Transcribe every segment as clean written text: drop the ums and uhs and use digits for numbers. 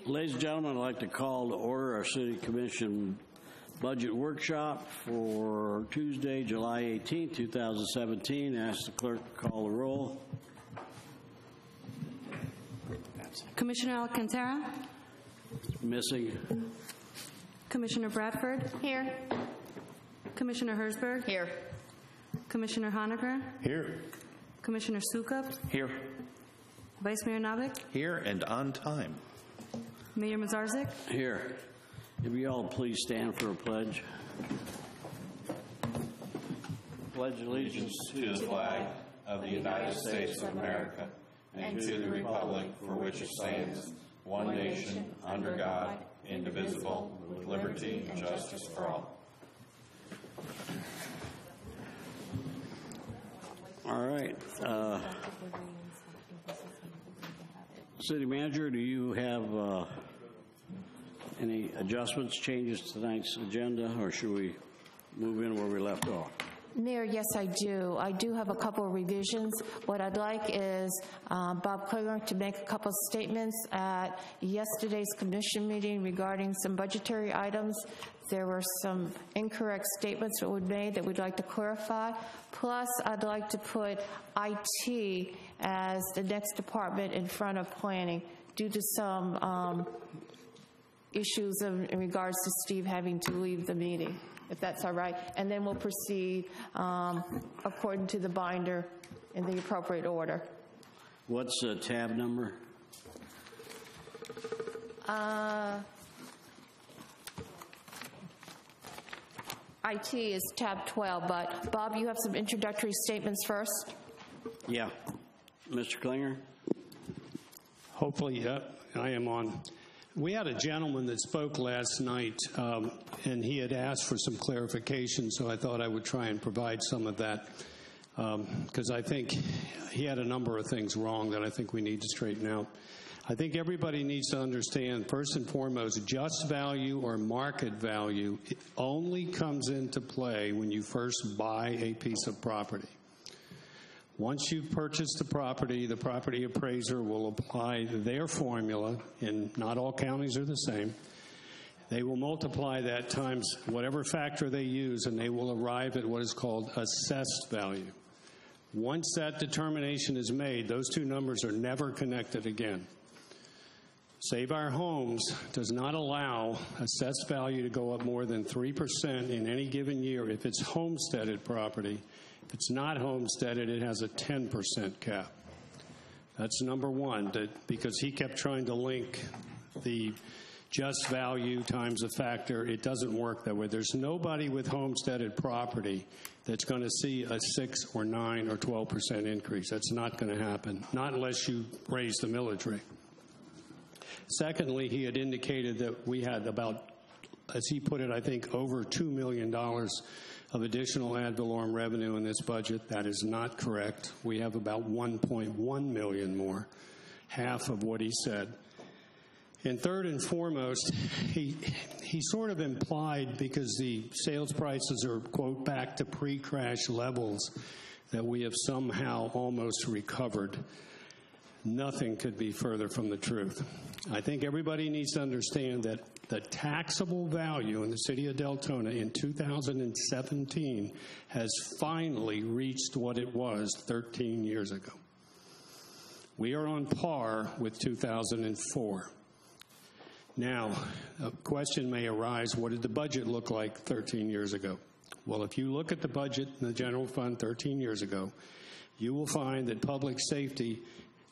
Ladies and gentlemen, I'd like to call to order our City Commission Budget Workshop for Tuesday, July 18, 2017. Ask the clerk to call the roll. Commissioner Alcantara? Missing. Commissioner Bradford? Here. Commissioner Herzberg? Here. Commissioner Honegger? Here. Commissioner Sukup? Here. Vice Mayor Novik? Here and on time. Mayor Mazarzik? Here. If you all please stand for a pledge. Pledge allegiance to the flag of the United States of America and to the republic for which it stands, one nation, under God, indivisible, with liberty and justice for all. All right. City Manager, do you have any adjustments, changes to tonight's agenda, or should we move in where we left off? Mayor, yes, I do. I do have a couple of revisions. What I'd like is Bob Klinger to make a couple of statements at yesterday's commission meeting regarding some budgetary items. There were some incorrect statements that were made that we'd like to clarify. Plus, I'd like to put IT as the next department in front of planning due to some issues in regards to Steve having to leave the meeting, if that's all right. And then we'll proceed according to the binder in the appropriate order. What's the tab number? IT is tab 12, but Bob, you have some introductory statements first? Yeah. Mr. Klinger? Hopefully, I am on. We had a gentleman that spoke last night, and he had asked for some clarification, so I thought I would try and provide some of that, because I think he had a number of things wrong that I think we need to straighten out. I think everybody needs to understand, first and foremost, just value or market value only comes into play when you first buy a piece of property. Once you've purchased the property appraiser will apply their formula, and not all counties are the same. They will multiply that times whatever factor they use, and they will arrive at what is called assessed value. Once that determination is made, those two numbers are never connected again. Save Our Homes does not allow assessed value to go up more than 3% in any given year if it's homesteaded property. If it's not homesteaded, it has a 10% cap. That's number one, because he kept trying to link the just value times a factor. It doesn't work that way. There's nobody with homesteaded property that's going to see a 6 or 9 or 12% increase. That's not going to happen, not unless you raise the millage rate. Secondly, he had indicated that we had about, as he put it, I think over $2 million of additional ad valorem revenue in this budget. That is not correct. We have about 1.1 million more, half of what he said. And third and foremost, he sort of implied, because the sales prices are, quote, back to pre-crash levels, that we have somehow almost recovered. Nothing could be further from the truth. I think everybody needs to understand that the taxable value in the city of Deltona in 2017 has finally reached what it was 13 years ago. We are on par with 2004. Now, a question may arise, what did the budget look like 13 years ago? Well, if you look at the budget in the general fund 13 years ago, you will find that public safety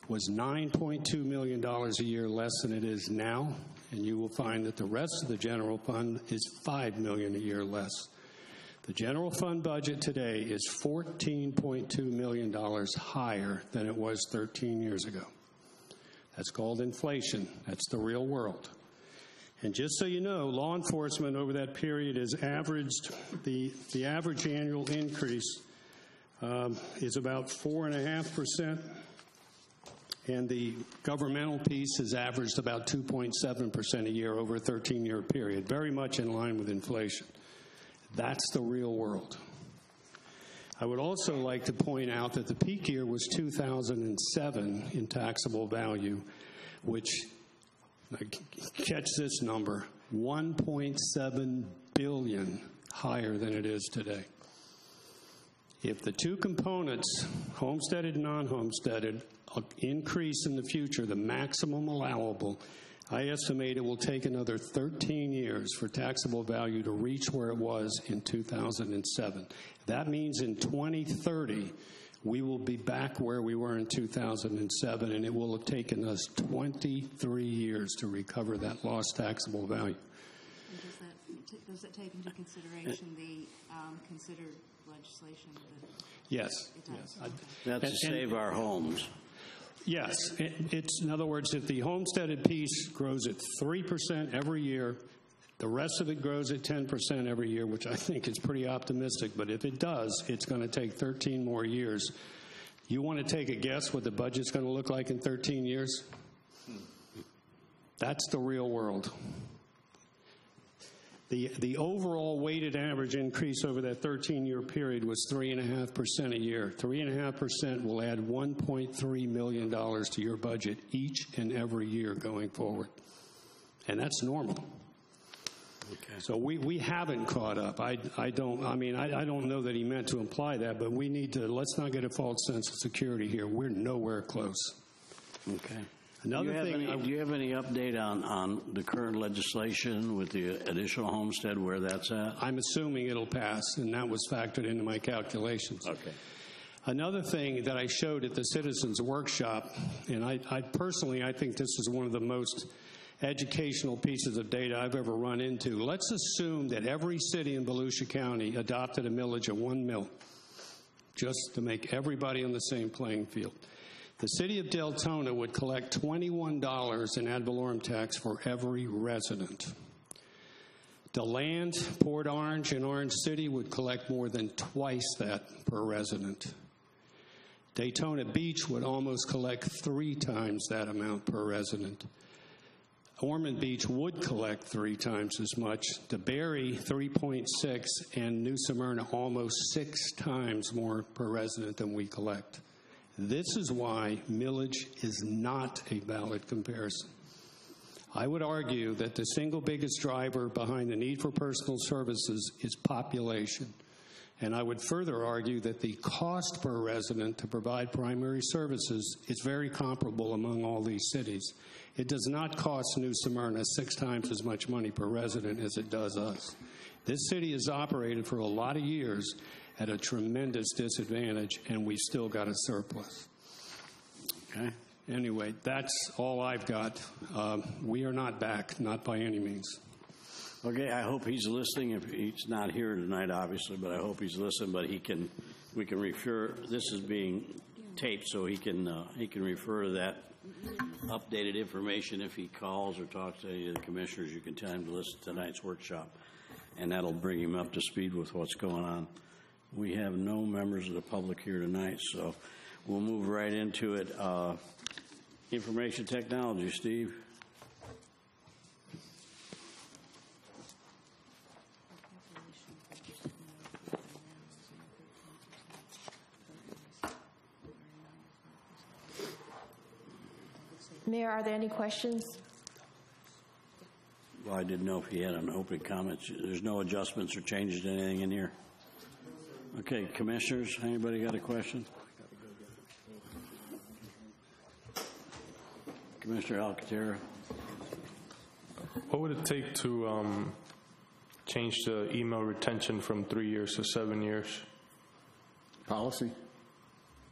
was $9.2 million a year less than it is now, and you will find that the rest of the general fund is $5 million a year less. The general fund budget today is $14.2 million higher than it was 13 years ago. That's called inflation. That's the real world. And just so you know, law enforcement over that period has averaged, the average annual increase is about 4.5%. And the governmental piece has averaged about 2.7% a year over a 13-year period, very much in line with inflation. That's the real world. I would also like to point out that the peak year was 2007 in taxable value, which, catch this number, $1.7 billion higher than it is today. If the two components, homesteaded and non-homesteaded, increase in the future, the maximum allowable, I estimate it will take another 13 years for taxable value to reach where it was in 2007. That means in 2030, we will be back where we were in 2007, and it will have taken us 23 years to recover that lost taxable value. Does that take into consideration the considered legislation? Yes. It does. Yes. That's to save our homes. Yes. It's, in other words, if the homesteaded piece grows at 3% every year, the rest of it grows at 10% every year, which I think is pretty optimistic. But if it does, it's going to take 13 more years. You want to take a guess what the budget's going to look like in 13 years? That's the real world. The overall weighted average increase over that 13-year period was 3.5% a year. 3.5% will add $1.3 million to your budget each and every year going forward. And that's normal. Okay. So we haven't caught up. I don't know that he meant to imply that, but we need to, let's not get a false sense of security here. We're nowhere close. Okay. Another thing. Do you have any update on the current legislation with the additional homestead, where that's at? I'm assuming it'll pass, and that was factored into my calculations. Okay. Another thing that I showed at the Citizens Workshop, and I personally think this is one of the most educational pieces of data I've ever run into. Let's assume that every city in Volusia County adopted a millage of 1 mil, just to make everybody on the same playing field. The city of Deltona would collect $21 in ad valorem tax for every resident. DeLand, Port Orange, and Orange City would collect more than twice that per resident. Daytona Beach would almost collect 3 times that amount per resident. Ormond Beach would collect 3 times as much. DeBerry, 3.6, and New Smyrna almost 6 times more per resident than we collect. This is why millage is not a valid comparison. I would argue that the single biggest driver behind the need for personal services is population. And I would further argue that the cost per resident to provide primary services is very comparable among all these cities. It does not cost New Smyrna 6 times as much money per resident as it does us. This city has operated for a lot of years at a tremendous disadvantage, and we've still got a surplus. Okay. Anyway, that's all I've got. We are not back, not by any means. Okay, I hope he's listening. If he's not here tonight, obviously, but I hope he's listening. But we can refer. This is being taped, so he can refer to that updated information if he calls or talks to any of the commissioners. You can tell him to listen to tonight's workshop, and that'll bring him up to speed with what's going on. We have no members of the public here tonight, so we'll move right into it. Information technology, Steve. Mayor, are there any questions? Well, I didn't know if he had an open comment. There's no adjustments or changes to anything in here? Okay, commissioners, anybody got a question? Commissioner Alcantara. What would it take to change the email retention from 3 years to 7 years? Policy.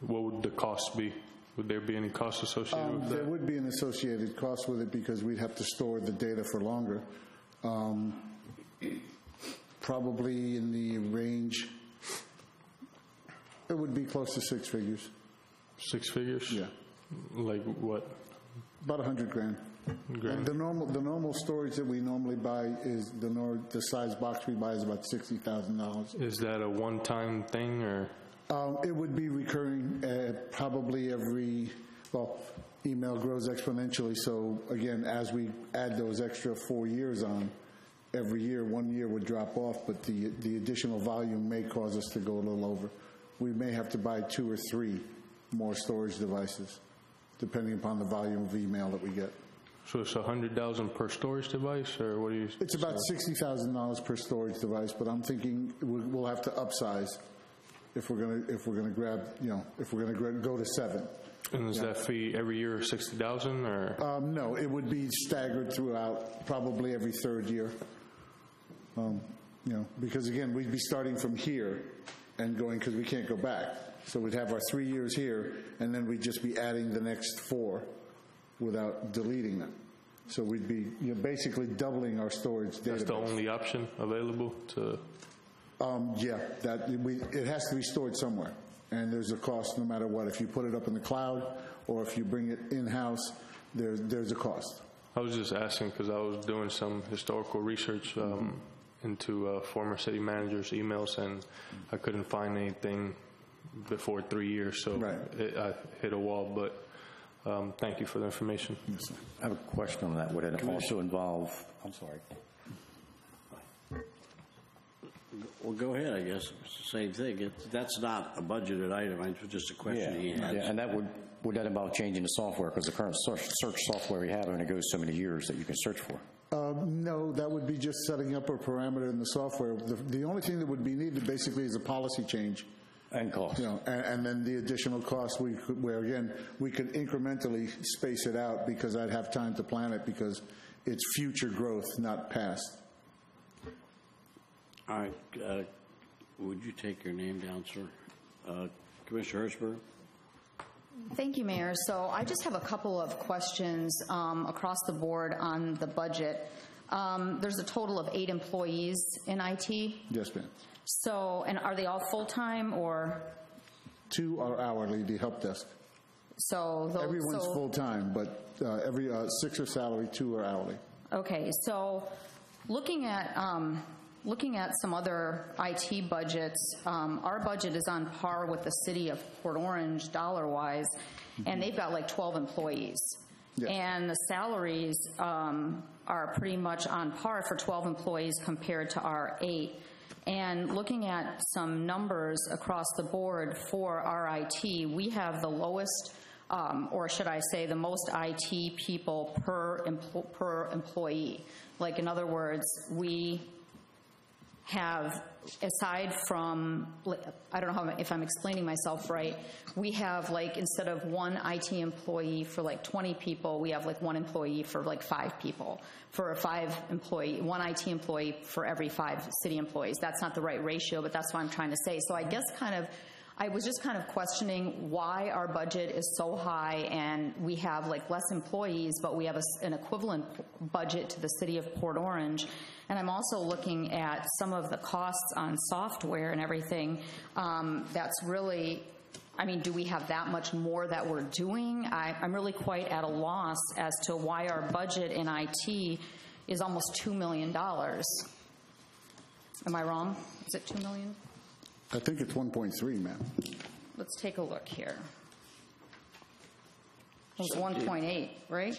What would the cost be? Would there be any cost associated with that? There would be an associated cost with it because we'd have to store the data for longer. Probably in the range, it would be close to 6 figures. 6 figures? Yeah. Like what? About $100,000. Grand. The normal storage that we normally buy is the size box we buy is about $60,000. Is that a one-time thing or? It would be recurring probably email grows exponentially. So again, as we add those extra 4 years on, every year, 1 year would drop off, but the additional volume may cause us to go a little over. We may have to buy 2 or 3 more storage devices, depending upon the volume of email that we get. So it's $100,000 per storage device, or what do you? It's about $60,000 per storage device, but I'm thinking we'll have to upsize if we're gonna grab, if we're gonna go to 7. And is that fee every year $60,000 or? No, it would be staggered throughout, probably every third year. Because again, we'd be starting from here and going, because we can't go back. So we'd have our 3 years here, and then we'd just be adding the next 4 without deleting them. So we'd be basically doubling our storage database. That's the only option available to? It has to be stored somewhere. And there's a cost no matter what. If you put it up in the cloud or if you bring it in-house, there's a cost. I was just asking because I was doing some historical research into former city managers' emails, and I couldn't find anything before 3 years, so Right. I hit a wall, but thank you for the information. Yes, sir. I have a question on that. Would it also involve, I'm sorry. Well, go ahead, I guess. It's the same thing. That's not a budgeted item. It's just a question he has. And that would that involve changing the software? Because the current search software we have only goes so many years that you can search for. No, that would be just setting up a parameter in the software. The only thing that would be needed basically is a policy change. And cost. And then the additional cost, where again, we could incrementally space it out because I'd have time to plan it because it's future growth, not past. All right. Would you take your name down, sir? Commissioner Hertzberg? Thank you, Mayor. So I just have a couple of questions across the board on the budget. There's a total of 8 employees in IT. Yes, ma'am. So, and are they all full-time or? 2 are hourly, the help desk. So Everyone's full-time, but every 6 are salary, 2 are hourly. Okay, so looking at some other IT budgets, our budget is on par with the city of Port Orange dollar-wise, and they've got like 12 employees. Yeah. And the salaries are pretty much on par for 12 employees compared to our 8. And looking at some numbers across the board for our IT, we have the lowest, or should I say the most IT people per employee. Like, in other words, we have, aside from, I don't know if I'm explaining myself right, we have, like, instead of one IT employee for like 20 people, we have like one employee for like 5 people. For one IT employee for every 5 city employees. That's not the right ratio, but that's what I'm trying to say. So I guess I was just kind of questioning why our budget is so high and we have like less employees, but we have an equivalent budget to the city of Port Orange. And I'm also looking at some of the costs on software and everything. That's really, I mean, do we have that much more that we're doing? I'm really quite at a loss as to why our budget in IT is almost $2 million. Am I wrong? Is it $2 million? I think it's 1.3, ma'am. Let's take a look here. It was 1.8, right?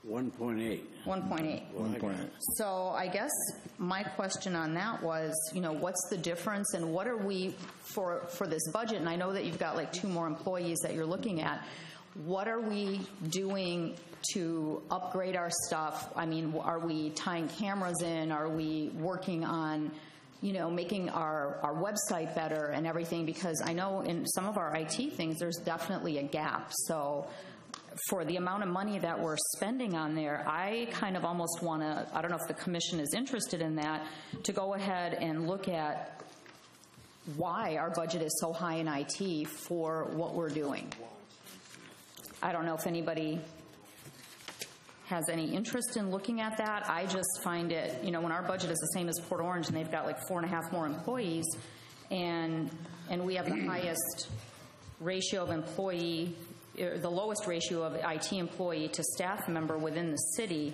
1.8. 1.8. 1.8. So I guess my question on that was, what's the difference and what are we, for this budget, and I know that you've got like 2 more employees that you're looking at, what are we doing to upgrade our stuff? I mean, are we tying cameras in? Are we working on, making our website better and everything? Because I know in some of our IT things, there's definitely a gap. So for the amount of money that we're spending on there, I kind of almost want to, I don't know if the commission is interested in that, to go ahead and look at why our budget is so high in IT for what we're doing. I don't know if anybody has any interest in looking at that. I just find it, when our budget is the same as Port Orange and they've got like 4.5 more employees, and we have the highest ratio of employee, the lowest ratio of IT employee to staff member within the city,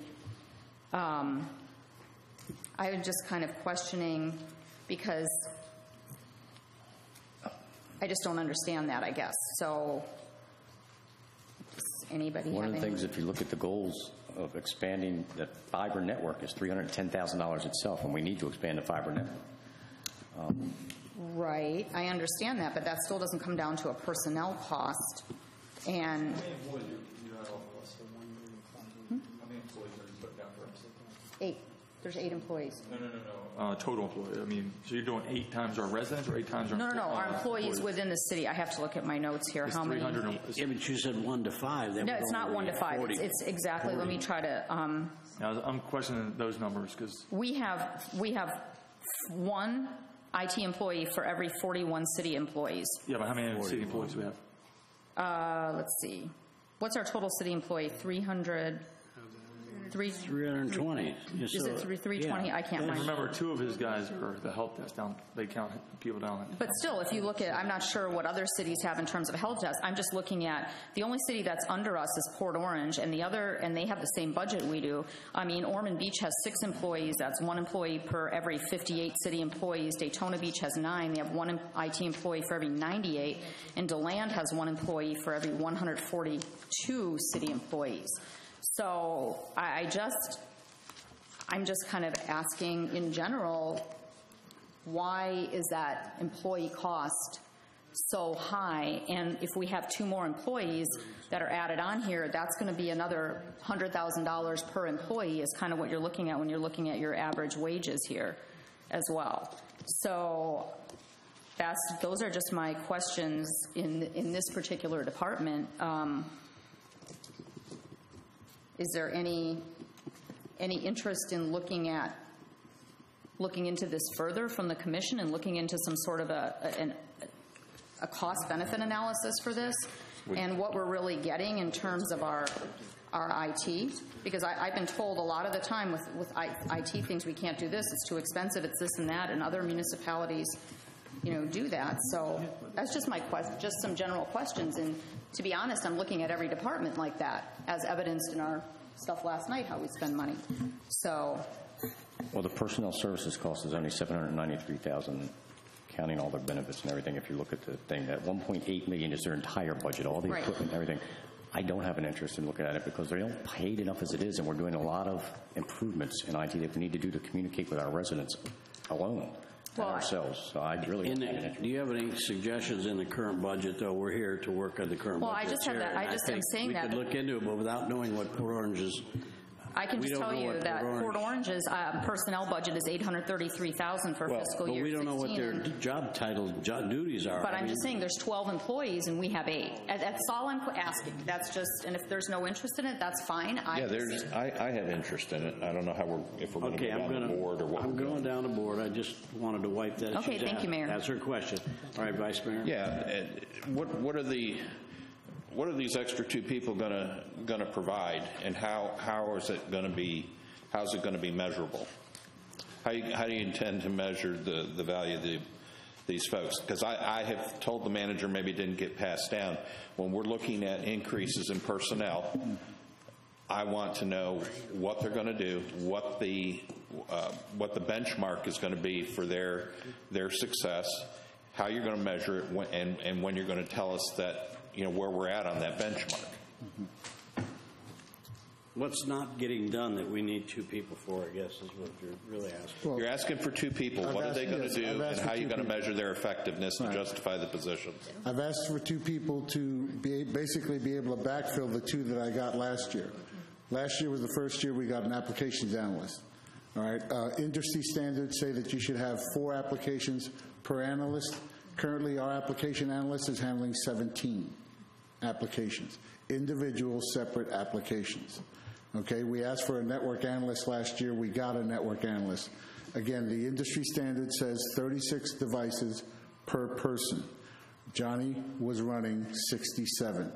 I'm just kind of questioning because I just don't understand that, I guess. So does anybody One have of the any? things, if you look at the goals of expanding the fiber network, is $310,000 itself, and we need to expand the fiber network. Right, I understand that, but that still doesn't come down to a personnel cost. And employees are you putting down for us? 8. There's 8 employees. No. Total employees. I mean, so you're doing 8 times our residents or 8 times our... No. Our employees within the city. I have to look at my notes here. It's How many? 300. Yeah, but you said 1 to 5. No, it's not 1 to 5. It's exactly. 40. Let me try to. Now, I'm questioning those numbers because... We have 1 IT employee for every 41 city employees. Yeah, but how many city employees do we have? Let's see. What's our total city employee? 300. 320. Is it 320? Yeah. I can't find. Remember, 2 of his guys are the help desk down. They count people down there. But still, if you look at, I'm not sure what other cities have in terms of help desk. I'm just looking at the only city that's under us is Port Orange, and they have the same budget we do. I mean, Ormond Beach has 6 employees. That's 1 employee per every 58 city employees. Daytona Beach has 9. They have 1 IT employee for every 98. And DeLand has 1 employee for every 142 city employees. So I'm just kind of asking in general, why is that employee cost so high? And if we have 2 more employees that are added on here, that's going to be another $100,000 per employee is kind of what you're looking at when you're looking at your average wages here as well. So those are just my questions in this particular department. Is there any interest in looking into this further from the commission and looking into some sort of a cost-benefit analysis for this and what we're really getting in terms of our IT? Because I've been told a lot of the time with IT things, we can't do this, it's too expensive, it's this and that, and other municipalities, do that. So that's just just some general questions. And to be honest, I'm looking at every department like that, as evidenced in our stuff last night, how we spend money. So, well, the personnel services cost is only $793,000, counting all their benefits and everything. If you look at the thing, that $1.8 million is their entire budget, all the equipment and everything. I don't have an interest in looking at it because they don't pay it enough as it is, and we're doing a lot of improvements in IT that we need to do to communicate with our residents alone. Ourselves. So I really do you have any suggestions in the current budget, though? We're here to work on the current budget. Well, I just have that. I just am saying that. We could look into it, but without knowing what Port Orange is. I can just tell you that Port Orange's personnel budget is $833,000 for fiscal year 16. But we don't know what their job titles, job duties are. But I'm just saying there's 12 employees and we have 8. That's all I'm asking. That's just, and if there's no interest in it, that's fine. I have interest in it. I don't know if we're going to go down the board or what. I'm going down the board. I just wanted to wipe that issue down. Okay, thank you, Mayor. That's her question. All right, Vice Mayor. Yeah. What are these extra 2 people going to provide, and how is it going to be? How's it going to be measurable? How do you intend to measure the value of these folks? Because I have told the manager, maybe it didn't get passed down, when we're looking at increases in personnel, I want to know what they're going to do, what the benchmark is going to be for their success, how you're going to measure it, and when you're going to tell us that, where we're at on that benchmark. What's not getting done that we need 2 people for, I guess, is what you're really asking. Well, you're asking for 2 people. What are they going to do, and how are you going to measure their effectiveness to justify the positions? I've asked for 2 people to basically be able to backfill the 2 that I got last year. Last year was the first year we got an applications analyst. All right. Industry standards say that you should have 4 applications per analyst. Currently, our application analyst is handling 17 applications, individual separate applications. Okay, we asked for a network analyst last year. We got a network analyst. Again, the industry standard says 36 devices per person. Johnny was running 67.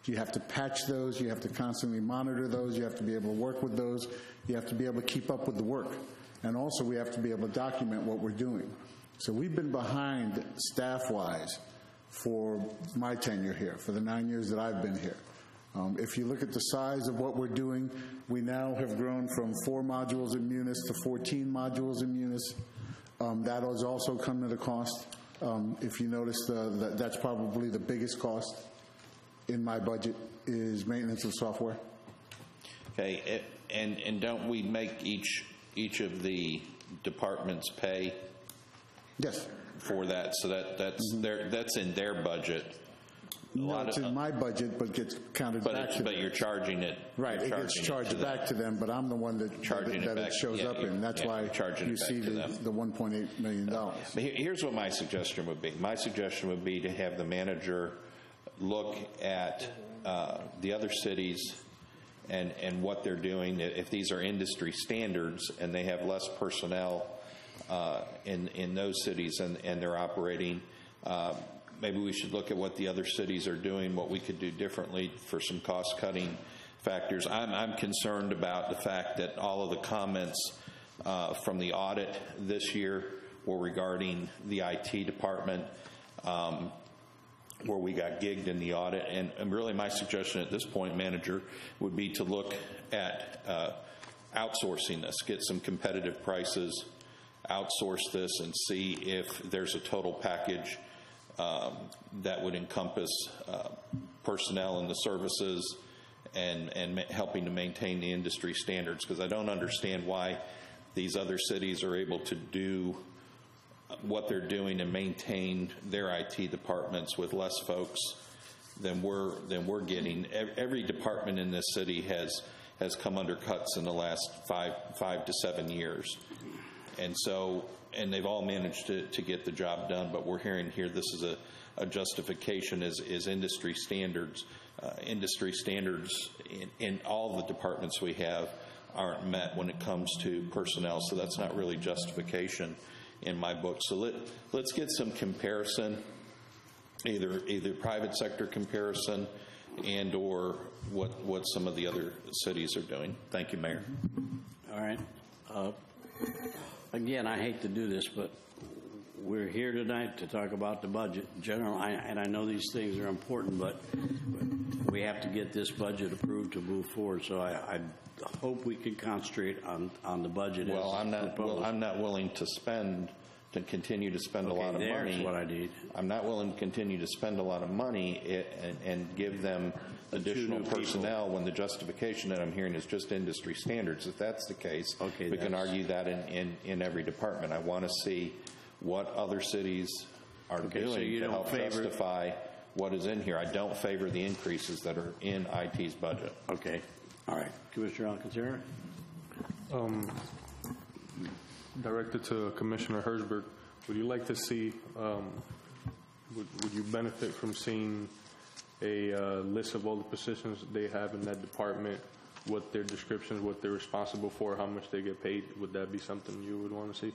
You have to patch those. You have to constantly monitor those. You have to be able to work with those. You have to be able to keep up with the work. And also, we have to be able to document what we're doing. So we've been behind staff-wise for my tenure here, for the 9 years that I've been here. If you look at the size of what we're doing, we now have grown from 4 modules in Munis to 14 modules in Munis. That has also come at a cost. If you notice, that's probably the biggest cost in my budget is maintenance of software. Okay, and don't we make each of the departments pay? Yes. For that, so that's in their budget. No, it's in my budget, but gets counted back to them. But you're charging it. Right, it gets charged back to them, but I'm the one that it shows up in. That's why you see the $1.8 million. But here's what my suggestion would be. My suggestion would be to have the manager look at the other cities and what they're doing. If these are industry standards and they have less personnel in those cities and they're operating, maybe we should look at what the other cities are doing, what we could do differently for some cost-cutting factors. I'm concerned about the fact that all of the comments from the audit this year were regarding the IT department, where we got gigged in the audit. And really my suggestion at this point, manager, would be to look at outsourcing this, get some competitive prices, outsource this, and see if there's a total package that would encompass personnel and the services and helping to maintain the industry standards, because I don't understand why these other cities are able to do what they're doing and maintain their IT departments with less folks than we're getting. Every department in this city has come under cuts in the last 5 to 7 years, and they've all managed to get the job done. But we're hearing here this is a justification is industry standards. Industry standards in all the departments we have aren't met when it comes to personnel, so that's not really justification in my book. So let's get some comparison, either private sector comparison and or what some of the other cities are doing. Thank you, Mayor. All right. Again, I hate to do this, but we're here tonight to talk about the budget in general, and I know these things are important, but we have to get this budget approved to move forward. So I hope we can concentrate on the budget. Well, I'm not willing to continue to spend a lot of money. That's what I need. I'm not willing to continue to spend a lot of money and give them additional personnel when the justification that I'm hearing is just industry standards. If that's the case, we can argue that in every department. I want to see what other cities are doing to help justify what is in here. I don't favor the increases that are in IT's budget. Okay. All right. Commissioner Alcantara? Directed to Commissioner Herzberg, would you like to see, would you benefit from seeing a list of all the positions they have in that department, what their descriptions, what they're responsible for, how much they get paid? Would that be something you would want to see?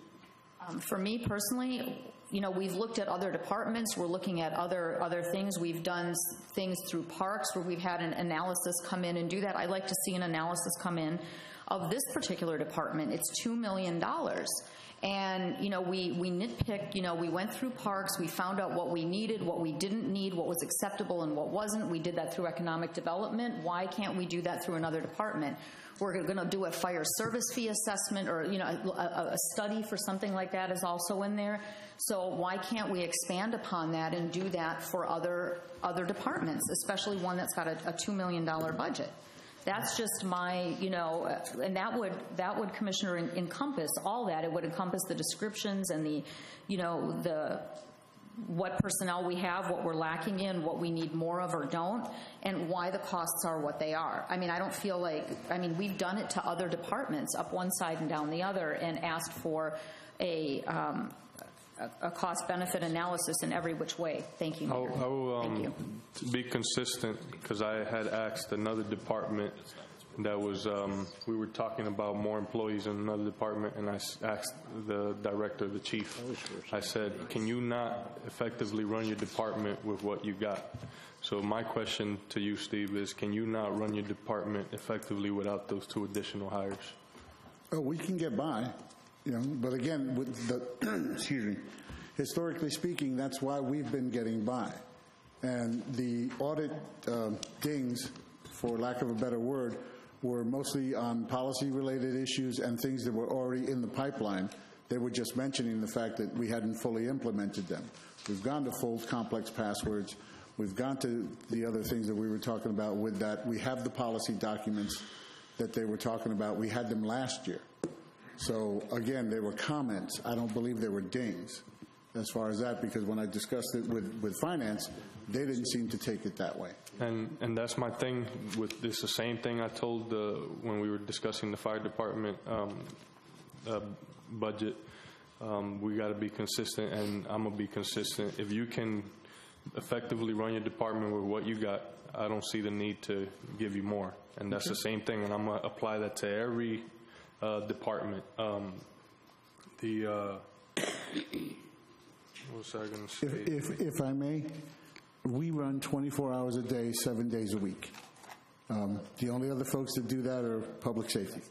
For me personally, we've looked at other departments. We're looking at other things. We've done things through parks where we've had an analysis come in and do that. I'd like to see an analysis come in of this particular department. It's $2 million. And, we nitpicked, we went through parks, we found out what we needed, what we didn't need, what was acceptable and what wasn't. We did that through economic development. Why can't we do that through another department? We're going to do a fire service fee assessment, or, a study for something like that is also in there. So why can't we expand upon that and do that for other departments, especially one that's got a $2 million budget? That's just my, and that would, Commissioner, encompass all that. It would encompass the descriptions and the what personnel we have, what we're lacking in, what we need more of or don't, and why the costs are what they are. I don't feel like, we've done it to other departments, up one side and down the other, and asked for a cost-benefit analysis in every which way. Thank you, Mayor. Thank you. To be consistent, because I had asked another department that was, we were talking about more employees in another department, and I asked the director, the chief, I said, can you not effectively run your department with what you got? So my question to you, Steve, is can you not run your department effectively without those 2 additional hires? Oh, we can get by. But again, with the excuse me, historically speaking, that's why we've been getting by. And the audit dings, for lack of a better word, were mostly on policy-related issues and things that were already in the pipeline. They were just mentioning the fact that we hadn't fully implemented them. We've gone to full complex passwords. We've gone to the other things that we were talking about with that. We have the policy documents that they were talking about. We had them last year. So, again, they were comments. I don't believe they were dings. as far as that, because when I discussed it with finance, they didn't seem to take it that way. And that's my thing with this. The same thing I told when we were discussing the fire department budget. We got to be consistent, and I'm gonna be consistent. If you can effectively run your department with what you got, I don't see the need to give you more. And that's the same thing, and I'm gonna apply that to every department. What was I going to say? If I may, we run 24 hours a day, 7 days a week. The only other folks that do that are public safety.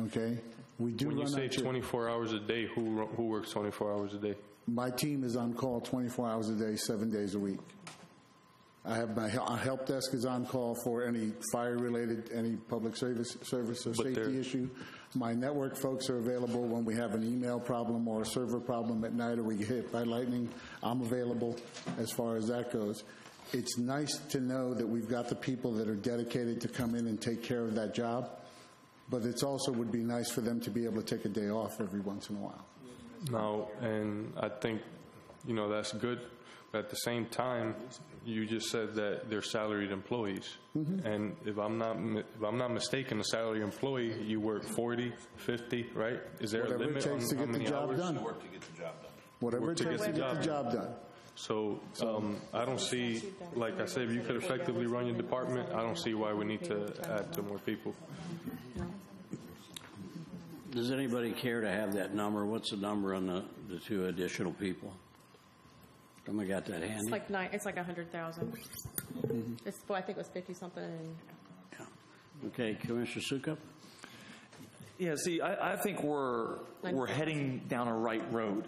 Okay? We do. When you say 24 hours a day, who works 24 hours a day? My team is on call 24 hours a day, 7 days a week. I have my help desk is on call for any fire-related, any public service or safety issue. My network folks are available when we have an email problem or a server problem at night or we get hit by lightning. I'm available as far as that goes. It's nice to know that we've got the people that are dedicated to come in and take care of that job, but it also would be nice for them to be able to take a day off every once in a while. No, and I think, that's good. But at the same time, you just said that they're salaried employees. Mm-hmm. And if I'm not mistaken, a salaried employee, you work 40, 50, right? Is there whatever a limit on how many hours? Done. Work to get the job done. Whatever it takes to get the job done. So I don't see, like I said, if you could effectively run your department, I don't see why we need to add to more people. Does anybody care to have that number? What's the number on the two additional people? Somebody got that handy? It's like 100,000. Mm-hmm. I think it was 50 something. Yeah. Okay, Commissioner Sukup. Yeah. See, I think we're heading down a right road,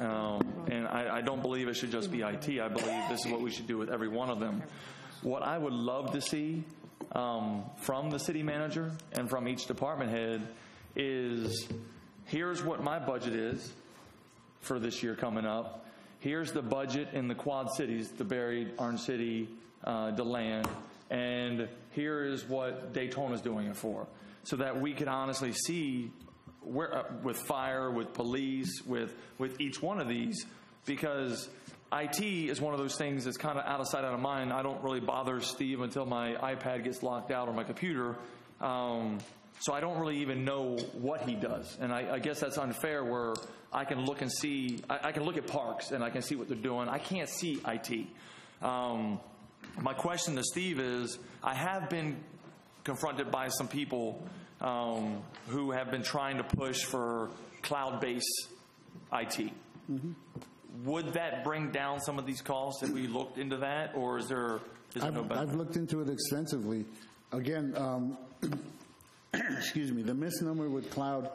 and I don't believe it should just be IT. I believe this is what we should do with every one of them. What I would love to see from the city manager and from each department head is, here's what my budget is for this year coming up. Here's the budget in the Quad Cities, the Barry, Orange City, DeLand, and here is what Daytona's doing it for, so that we can honestly see where, with fire, with police, with each one of these, because IT is one of those things that's kind of out of sight, out of mind. I don't really bother Steve until my iPad gets locked out or my computer. So I don't really even know what he does. And I guess that's unfair, where I can look and see, I can look at parks and I can see what they're doing. I can't see IT. My question to Steve is, I have been confronted by some people who have been trying to push for cloud-based IT. Mm-hmm. Would that bring down some of these costs if we looked into that, or is there no benefit? I've looked into it extensively. Again, excuse me, the misnomer with cloud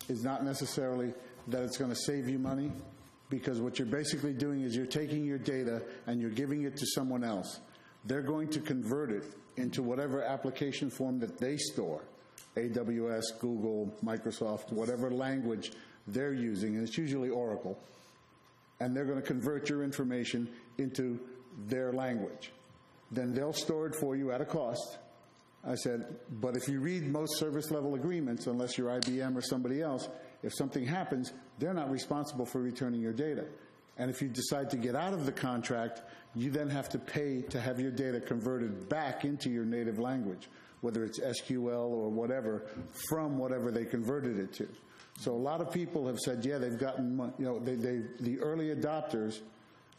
is not necessarily that it's going to save you money, because what you're basically doing is you're taking your data and you're giving it to someone else. They're going to convert it into whatever application form that they store, AWS, Google, Microsoft, whatever language they're using, and it's usually Oracle, and they're going to convert your information into their language. Then they'll store it for you at a cost. I said, but if you read most service level agreements, unless you're IBM or somebody else, if something happens, they're not responsible for returning your data. And if you decide to get out of the contract, you then have to pay to have your data converted back into your native language, whether it's SQL or whatever, from whatever they converted it to. So a lot of people have said, yeah, they've gotten, the early adopters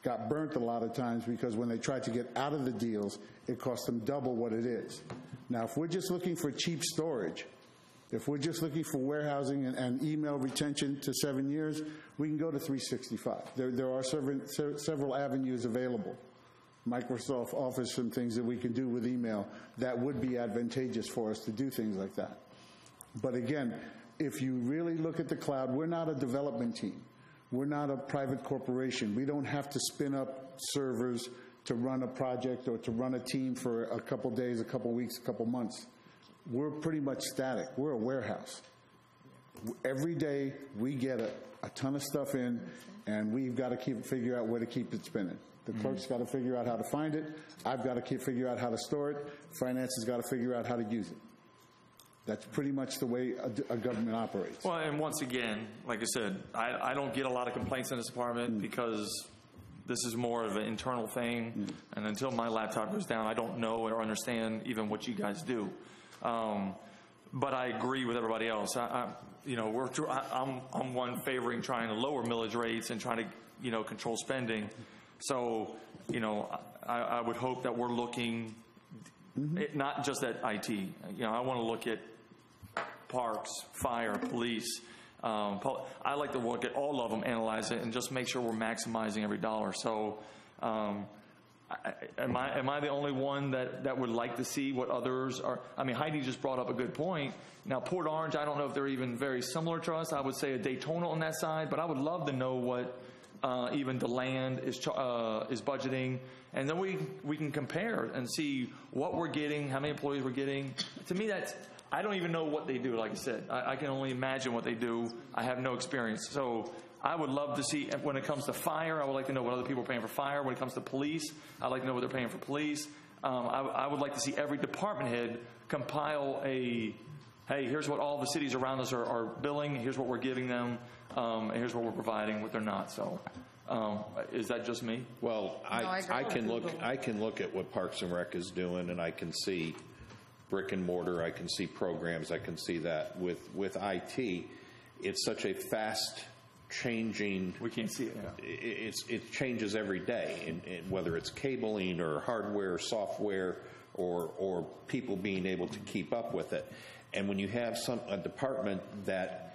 got burnt a lot of times, because when they tried to get out of the deals, it cost them double what it is. Now, if we're just looking for cheap storage, if we're just looking for warehousing and email retention to 7 years, we can go to 365. There are several avenues available. Microsoft Office and things that we can do with email that would be advantageous for us to do things like that. But again, if you really look at the cloud, we're not a development team. We're not a private corporation. We don't have to spin up servers to run a project or to run a team for a couple days, a couple weeks, a couple months. We're pretty much static. We're a warehouse. Every day we get a ton of stuff in, and we've got to figure out where to keep it spinning. The clerk's got to figure out how to find it. I've got to figure out how to store it. Finance has got to figure out how to use it. That's pretty much the way a government operates. Well, and once again, like I said, I don't get a lot of complaints in this department because this is more of an internal thing, and until my laptop goes down, I don't know or understand even what you guys do. But I agree with everybody else. I'm one favoring trying to lower millage rates and trying to, control spending. So, I would hope that we're looking not just at IT. I want to look at parks, fire, police. I like to look at all of them, analyze it, and just make sure we're maximizing every dollar. So, am I the only one that would like to see what others are? I mean, Heidi just brought up a good point. Now, Port Orange, I don't know if they're even very similar to us. I would say a Deltona on that side, but I would love to know what even DeLand is budgeting, and then we can compare and see what we're getting, how many employees we're getting. To me, I don't even know what they do. Like I said, I can only imagine what they do. I have no experience, so I would love to see. When it comes to fire, I would like to know what other people are paying for fire. When it comes to police, I'd like to know what they're paying for police. I would like to see every department head compile hey, here's what all the cities around us are billing. Here's what we're giving them. And here's what we're providing, what they're not. So, is that just me? Well, I can look at what Parks and Rec is doing, and I can see brick and mortar. I can see programs. I can see that. With IT, it's such a fast changing. We can't see it. Yeah. It changes every day, and whether it's cabling or hardware, or software, or people being able to keep up with it. And when you have a department that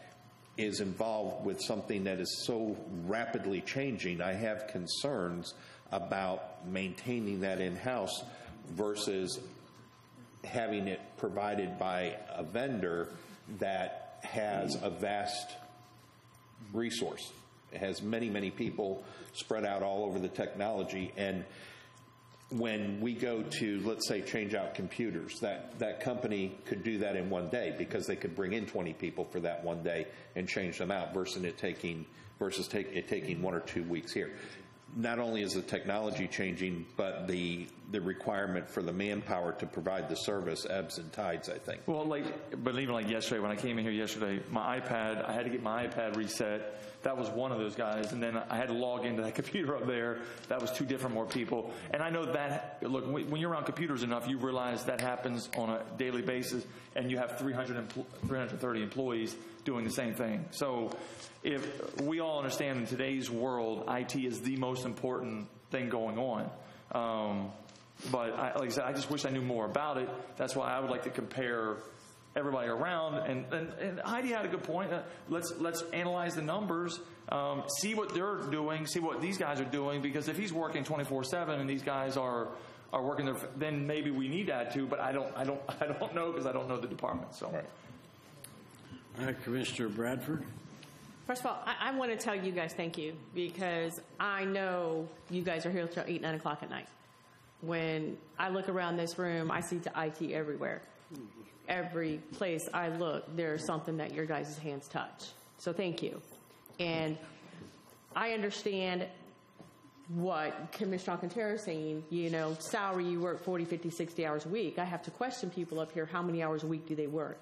is involved with something that is so rapidly changing, I have concerns about maintaining that in-house versus having it provided by a vendor that has a vast resource. It has many, many people spread out all over the technology, and when we go to, let's say, change out computers, that company could do that in one day because they could bring in 20 people for that one day and change them out versus it taking 1 or 2 weeks here. Not only is the technology changing, but the requirement for the manpower to provide the service ebbs and tides, I think. Well, but even like yesterday, when I came in here yesterday, I had to get my iPad reset. That was one of those guys. And then I had to log into that computer up there. That was 2 different more people. And I know that, look, when you're around computers enough, you realize that happens on a daily basis, and you have 330 employees doing the same thing. So if we all understand in today's world, IT is the most important thing going on. But like I said, I just wish I knew more about it. That's why I would like to compare everybody around. And Heidi had a good point. Let's analyze the numbers, see what they're doing, see what these guys are doing. Because if he's working 24/7 and these guys are working there, then maybe we need that too. But I don't know because I don't know the department. So, all right, Commissioner Bradford. First of all, I want to tell you guys thank you, because I know you guys are here till 8, 9 o'clock at night. When I look around this room, I see IT everywhere. Every place I look, there's something that your guys' hands touch. So thank you. And I understand what Commissioner Alcantara is saying, salary, you work 40, 50, 60 hours a week. I have to question people up here, how many hours a week do they work?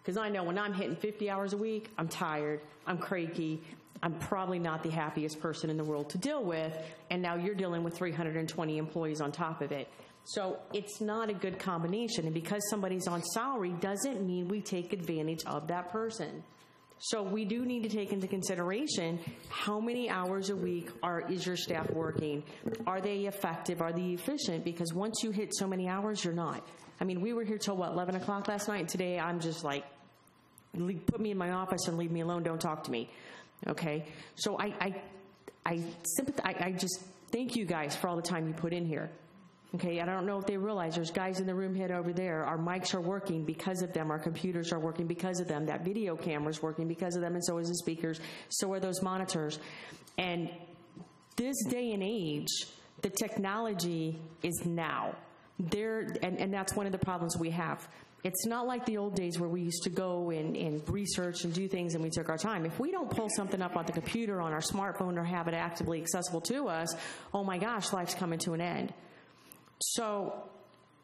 Because I know when I'm hitting 50 hours a week, I'm tired, I'm cranky, I'm probably not the happiest person in the world to deal with, and now you're dealing with 320 employees on top of it. So it's not a good combination, and because somebody's on salary doesn't mean we take advantage of that person. So we do need to take into consideration how many hours a week is your staff working? Are they effective? Are they efficient? Because once you hit so many hours, you're not. I mean, we were here till, 11 o'clock last night, and today I'm just like, put me in my office and leave me alone, don't talk to me. Okay? So I just thank you guys for all the time you put in here. Okay, and I don't know if they realize there's guys in the room head over there. Our mics are working because of them. Our computers are working because of them. That video camera's working because of them, and so is the speakers. So are those monitors. And this day and age, the technology is now. And that's one of the problems we have. It's not like the old days where we used to go and research and do things and we took our time. If we don't pull something up on the computer, on our smartphone, or have it actively accessible to us, oh my gosh, life's coming to an end. So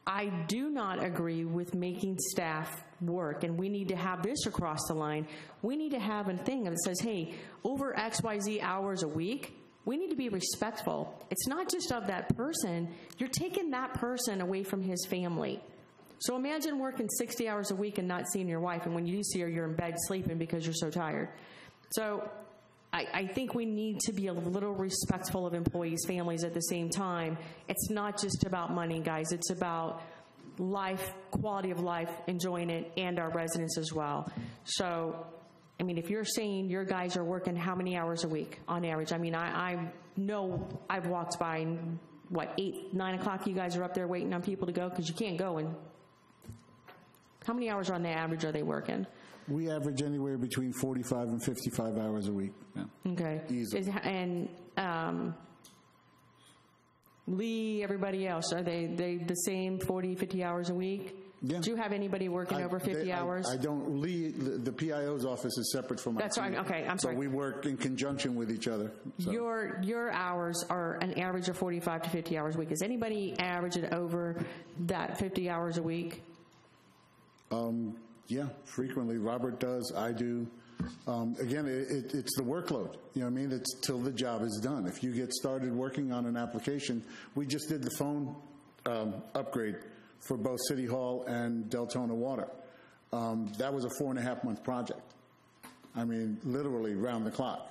I do not agree with making staff work, and we need to have this across the line. We need to have a thing that says, hey, over XYZ hours a week, we need to be respectful. It's not just of that person. You're taking that person away from his family. So imagine working 60 hours a week and not seeing your wife, and when you do see her, you're in bed sleeping because you're so tired. So I think we need to be a little respectful of employees' families at the same time. It's not just about money, guys. It's about life, quality of life, enjoying it, and our residents as well. So, I mean, if you're saying your guys are working how many hours a week on average? I mean, I know I've walked by, 8, 9 o'clock, you guys are up there waiting on people to go because you can't go. And how many hours on the average are they working? We average anywhere between 45 and 55 hours a week. Yeah. Okay. Easily. And Lee, everybody else, are they the same 40, 50 hours a week? Yeah. Do you have anybody working over 50 hours? I don't. Lee, the PIO's office is separate from That's right. Okay, I'm sorry. So we work in conjunction with each other. So. Your hours are an average of 45 to 50 hours a week. Is anybody averaging over that 50 hours a week? Yeah, frequently. Robert does. I do. Again, it's the workload. You know what I mean? It's till the job is done. If you get started working on an application, we just did the phone upgrade for both City Hall and Deltona Water. That was a 4.5-month project. I mean, literally round the clock.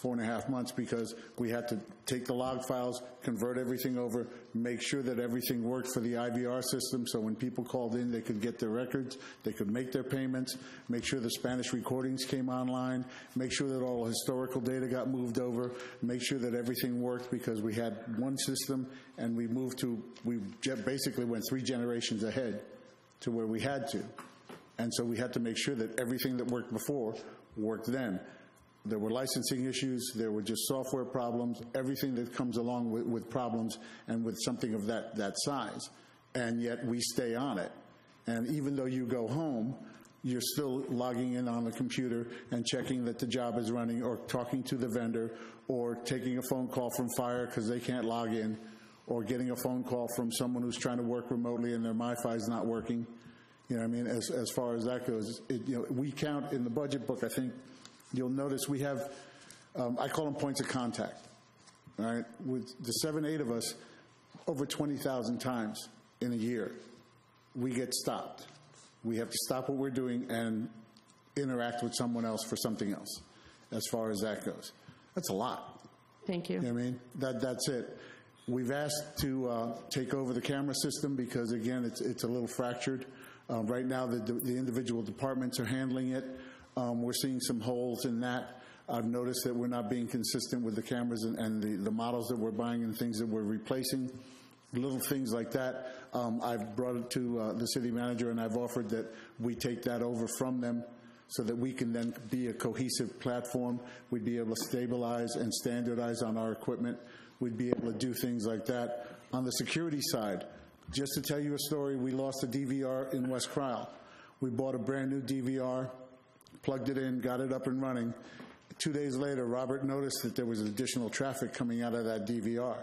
4.5 months, because we had to take the log files, convert everything over, make sure that everything worked for the IVR system, so when people called in, they could get their records, they could make their payments, make sure the Spanish recordings came online, make sure that all historical data got moved over, make sure that everything worked, because we had one system, and we basically went 3 generations ahead to where we had to. And so we had to make sure that everything that worked before worked then. There were licensing issues, there were just software problems, everything that comes along with problems and with something of that size. And yet we stay on it. And even though you go home, you're still logging in on the computer and checking that the job is running, or talking to the vendor, or taking a phone call from fire because they can't log in, or getting a phone call from someone who's trying to work remotely and their MiFi is not working. You know what I mean? As far as that goes, we count in the budget book, I think, you'll notice we have, I call them points of contact, all right? With the 7, 8 of us, over 20,000 times in a year, we get stopped. We have to stop what we're doing and interact with someone else for something else, as far as that goes. That's a lot. Thank you. You know what I mean? That's it. We've asked to take over the camera system because, again, it's a little fractured. Right now, the individual departments are handling it. We're seeing some holes in that. I've noticed that we're not being consistent with the cameras and the models that we're buying and things that we're replacing. Little things like that. I've brought it to the city manager, and I've offered that we take that over from them so that we can then be a cohesive platform. We'd be able to stabilize and standardize on our equipment. We'd be able to do things like that. On the security side, just to tell you a story, we lost a DVR in West Cryle. We bought a brand new DVR, plugged it in, got it up and running. 2 days later, Robert noticed that there was additional traffic coming out of that DVR.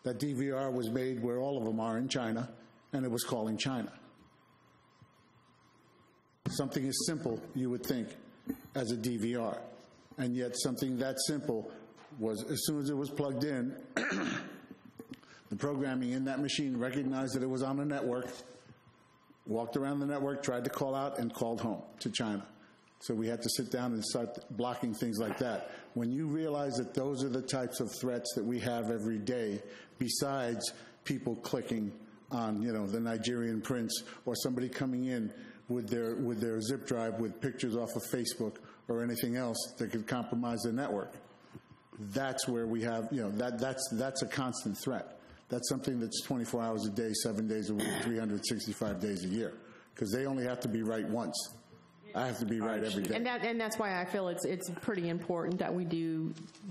That DVR was made where all of them are in China, and it was calling China. Something as simple, you would think, as a DVR. And yet something that simple was, as soon as it was plugged in, the programming in that machine recognized that it was on a network, walked around the network, tried to call out, and called home to China. So we had to sit down and start blocking things like that. When you realize that those are the types of threats that we have every day, besides people clicking on, the Nigerian prince, or somebody coming in with their zip drive with pictures off of Facebook or anything else that could compromise the network. That's where we have, that's a constant threat. That's something that's 24 hours a day, 7 days a week, 365 days a year, because they only have to be right once. I have to be right every day. And that's why I feel it's pretty important that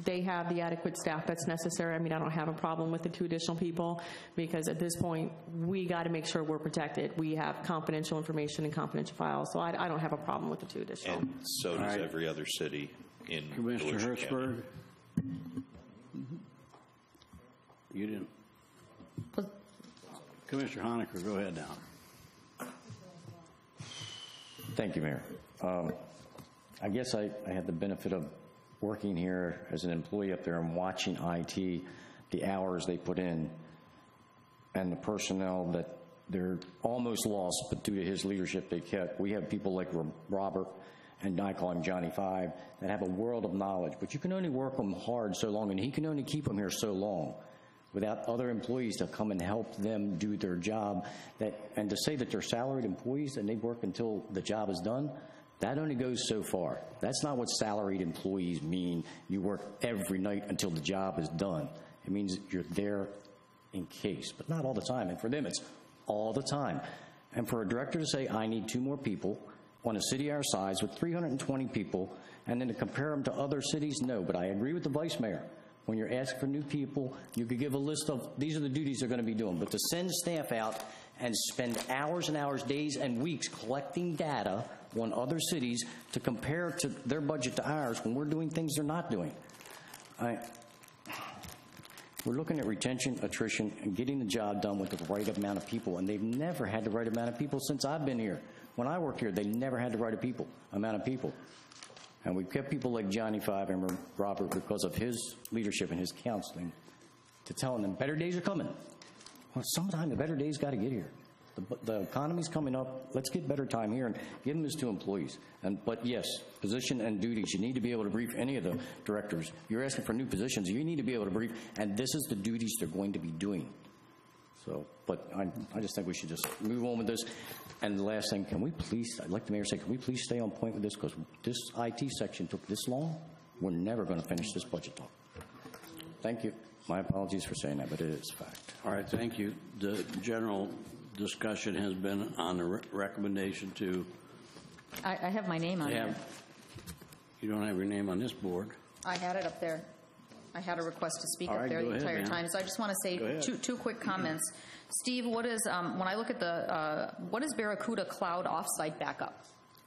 they have the adequate staff that's necessary. I mean, I don't have a problem with the 2 additional people, because at this point, we got to make sure we're protected. We have confidential information and confidential files, so I don't have a problem with the 2 additional. And so does every other city in Commissioner Volusia County. Hertzberg? You didn't. Commissioner Honaker, go ahead now. Thank you, Mayor. I guess I had the benefit of working here as an employee up there and watching IT, the hours they put in, and the personnel that they're almost lost, but due to his leadership they kept. We have people like Robert, and I call him Johnny Five, that have a world of knowledge, but you can only work them hard so long, and he can only keep them here so long without other employees to come and help them do their job. And to say that they're salaried employees and they work until the job is done, that only goes so far. That's not what salaried employees mean. You work every night until the job is done. It means you're there in case, but not all the time. And for them, it's all the time. And for a director to say, I need 2 more people on a city our size with 320 people, and then to compare them to other cities, no. But I agree with the vice mayor. When you're asking for new people, you could give a list of, these are the duties they're going to be doing. But to send staff out and spend hours and hours, days and weeks collecting data on other cities to compare to their budget to ours when we're doing things they're not doing. We're looking at retention, attrition, and getting the job done with the right amount of people, and they've never had the right amount of people since I've been here. When I worked here, they never had the right amount of people. And we've kept people like Johnny Five and Robert because of his leadership and his counseling to telling them better days are coming. Well, sometime the better days got to get here. The economy's coming up. Let's get better time here and give them this to employees. But yes, position and duties. You need to be able to brief any of the directors. You're asking for new positions. You need to be able to brief, and this is the duties they're going to be doing. So, but I just think we should just move on with this. And the last thing, can we please, I'd like the mayor to say, can we please stay on point with this, because this IT section took this long. We're never going to finish this budget talk. Thank you. My apologies for saying that, but it is fact. All right, thank you. The general discussion has been on the recommendation to... I have my name on it. You don't have your name on this board. I had it up there. I had a request to speak All up right, there the go ahead, entire ma'am. time. So I just want to say two quick comments. Steve, what is, when I look at the, what is Barracuda Cloud Offsite Backup?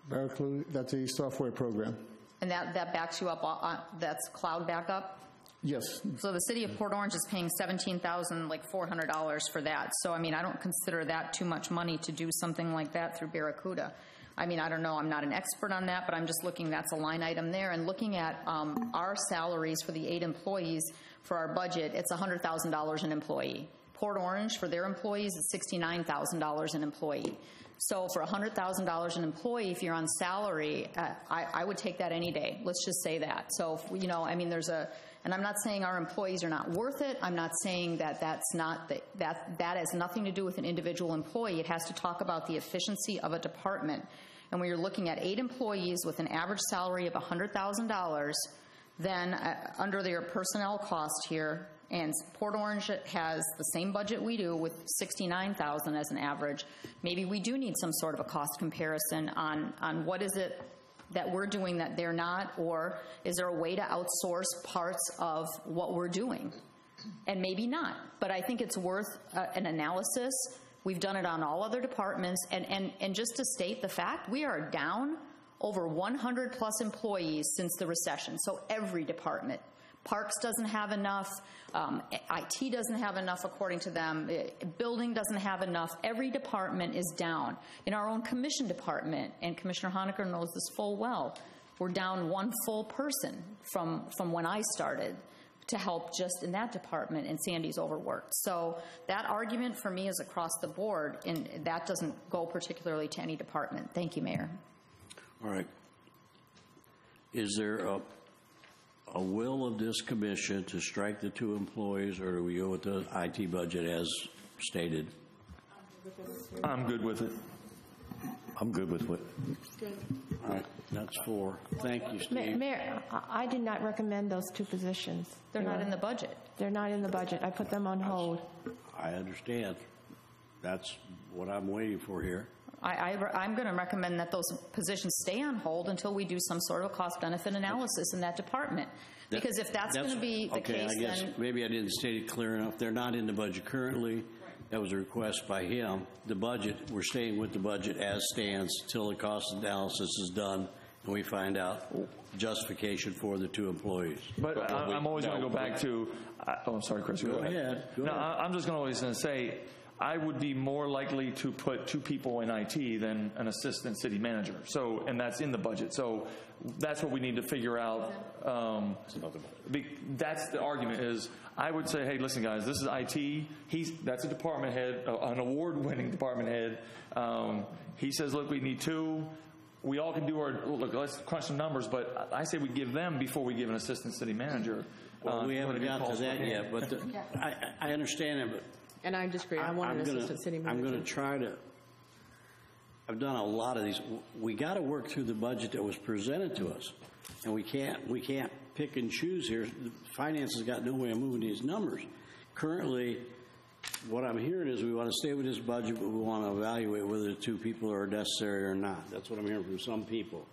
Barracuda, that's a software program. And that backs you up, that's cloud backup? Yes. So the city of Port Orange is paying $17,400 for that. So, I mean, I don't consider that too much money to do something like that through Barracuda. I mean, I don't know, I'm not an expert on that, but I'm just looking, that's a line item there. And looking at our salaries for the 8 employees for our budget, it's $100,000 an employee. Port Orange, for their employees, is $69,000 an employee. So for $100,000 an employee, if you're on salary, I would take that any day. Let's just say that. So, you know, I mean, there's a, and I'm not saying our employees are not worth it. I'm not saying that that's not, that has nothing to do with an individual employee. It has to talk about the efficiency of a department. And when you're looking at 8 employees with an average salary of $100,000, then under their personnel cost here, and Port Orange has the same budget we do with $69,000 as an average, maybe we do need some sort of a cost comparison on what is it that we're doing that they're not, or is there a way to outsource parts of what we're doing? And maybe not, but I think it's worth an analysis. We've done it on all other departments, and just to state the fact, we are down over 100 plus employees since the recession, so every department. Parks doesn't have enough, IT doesn't have enough according to them, building doesn't have enough, every department is down. In our own commission department, and Commissioner Honaker knows this full well, we're down 1 full person from when I started to help just in that department, and Sandy's overworked. So that argument for me is across the board, and that doesn't go particularly to any department. Thank you, Mayor. All right. Is there a will of this commission to strike the 2 employees, or do we go with the IT budget as stated? I'm good with it. I'm good with what? All right, that's 4. Thank you, Steve. Mayor, I did not recommend those 2 positions. They're not in the budget. They're not in the budget. I put them on hold. I understand. That's what I'm waiting for here. I'm going to recommend that those positions stay on hold until we do some sort of a cost-benefit analysis in that department. Because if that's going to be the case, I guess then... maybe I didn't state it clear enough. They're not in the budget currently. That was a request by him. The budget, we're staying with the budget as stands until the cost analysis is done and we find out justification for the 2 employees. But I'm always going to go back to, I'm sorry, Chris. Go ahead. I'm just always going to say, I would be more likely to put 2 people in IT than an assistant city manager. So, and that's in the budget. So that's what we need to figure out. That's the argument is, I would say, hey, listen, guys, this is IT. That's a department head, an award-winning department head. He says, look, we need 2. We all can do look, let's crunch some numbers, but I say we give them before we give an assistant city manager. Well, we haven't got to that yet, but I understand it, but And I disagree. I want an assistant city manager. I'm going to try to, I've done a lot of these. We got to work through the budget that was presented to us, and we can't pick and choose here. Finance has got no way of moving these numbers. Currently, what I'm hearing is we want to stay with this budget, but we want to evaluate whether the 2 people are necessary or not. That's what I'm hearing from some people.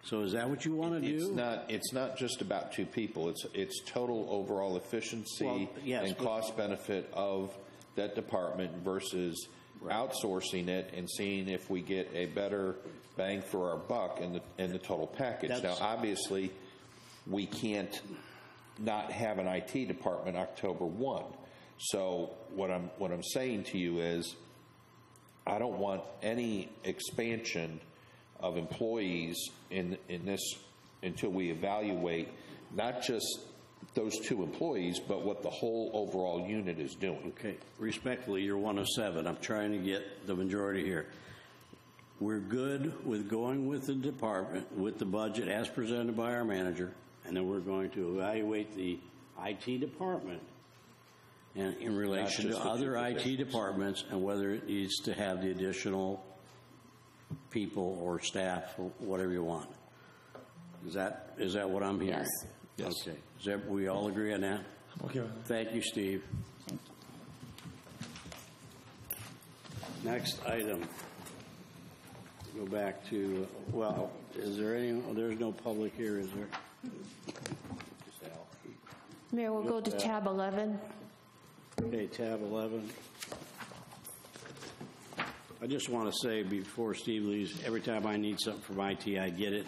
So is that what you want to do? It's not just about 2 people. It's total overall efficiency and cost benefit of that department versus outsourcing it and seeing if we get a better bang for our buck in the total package. Now, obviously, we can't not have an IT department October 1. So what I'm saying to you is, I don't want any expansion of employees in this until we evaluate not just those 2 employees, but what the whole overall unit is doing. Okay. Respectfully, you're 1 of 7. I'm trying to get the majority here. We're good with going with the department, with the budget as presented by our manager, and then we're going to evaluate the IT department and in relation to other IT departments and whether it needs to have the additional people or staff or whatever you want. Is that what I'm hearing? Yes. Okay. We all agree on that? Okay. Thank you, Steve. Next item. Go back to, well, is there any, there's no public here, is there? Mayor, we'll go to tab 11. Okay, tab 11. I just want to say before Steve leaves, every time I need something from IT, I get it.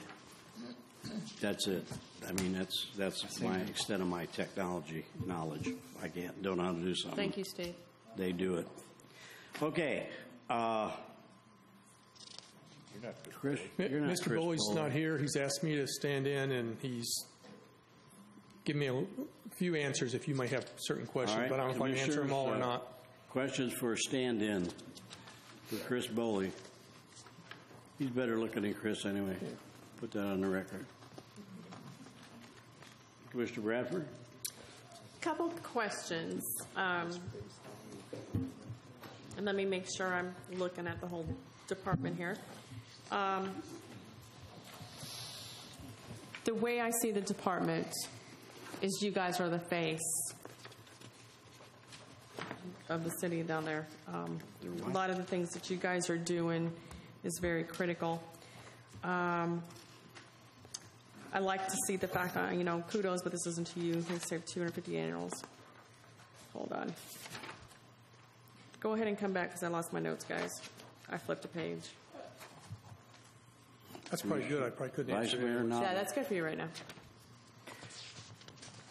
That's it. I mean, that's my extent of my technology knowledge. I don't know how to do something. Thank you, Steve. They do it. Okay. Chris, you're not Mr. Chris Bowley's Bowley. not here. He's asked me to stand in, and he's given me a few answers if you might have certain questions, All right. but I don't know if I can answer them all or Commissioners, not. Questions for a stand-in for Chris Bowley. He's better looking than Chris anyway. Put that on the record. Commissioner Bradford? Couple questions. And let me make sure I'm looking at the whole department here. The way I see the department is you guys are the face of the city down there. A lot of the things that you guys are doing is very critical. I like to see the fact that, kudos, but this isn't to you. They saved 250 annuals. Hold on. Go ahead and come back because I lost my notes, guys. I flipped a page. That's probably good. I probably couldn't Vice answer Mayor that. Knopf? Yeah, that's good for you right now.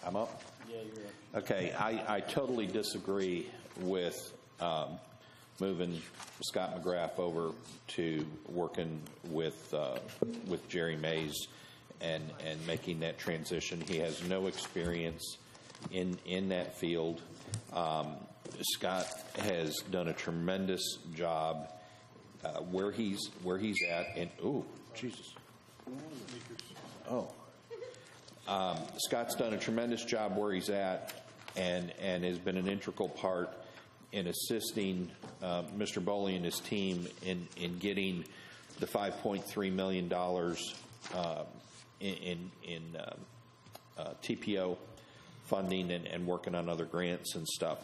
I'm up? Yeah, you're up. Okay, I totally disagree with moving Scott McGrath over to working with Jerry Mays and making that transition. He has no experience in that field. Scott has done a tremendous job where he's at. And Jesus. Scott's done a tremendous job where he's at, and has been an integral part in assisting Mr. Bowley and his team in getting the $5.3 million in TPO funding and working on other grants and stuff.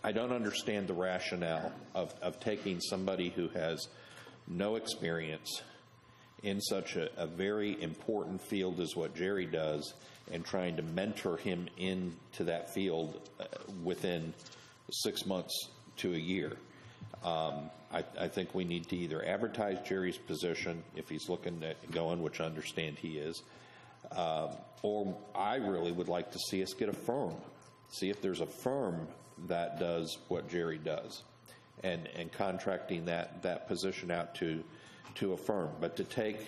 I don't understand the rationale of taking somebody who has no experience in such a very important field as what Jerry does and trying to mentor him into that field within 6 months to a year. I think we need to either advertise Jerry's position if he's looking at going, which I understand he is, or I really would like to see us get a firm see if there's a firm that does what Jerry does, and contracting that position out to a firm. But to take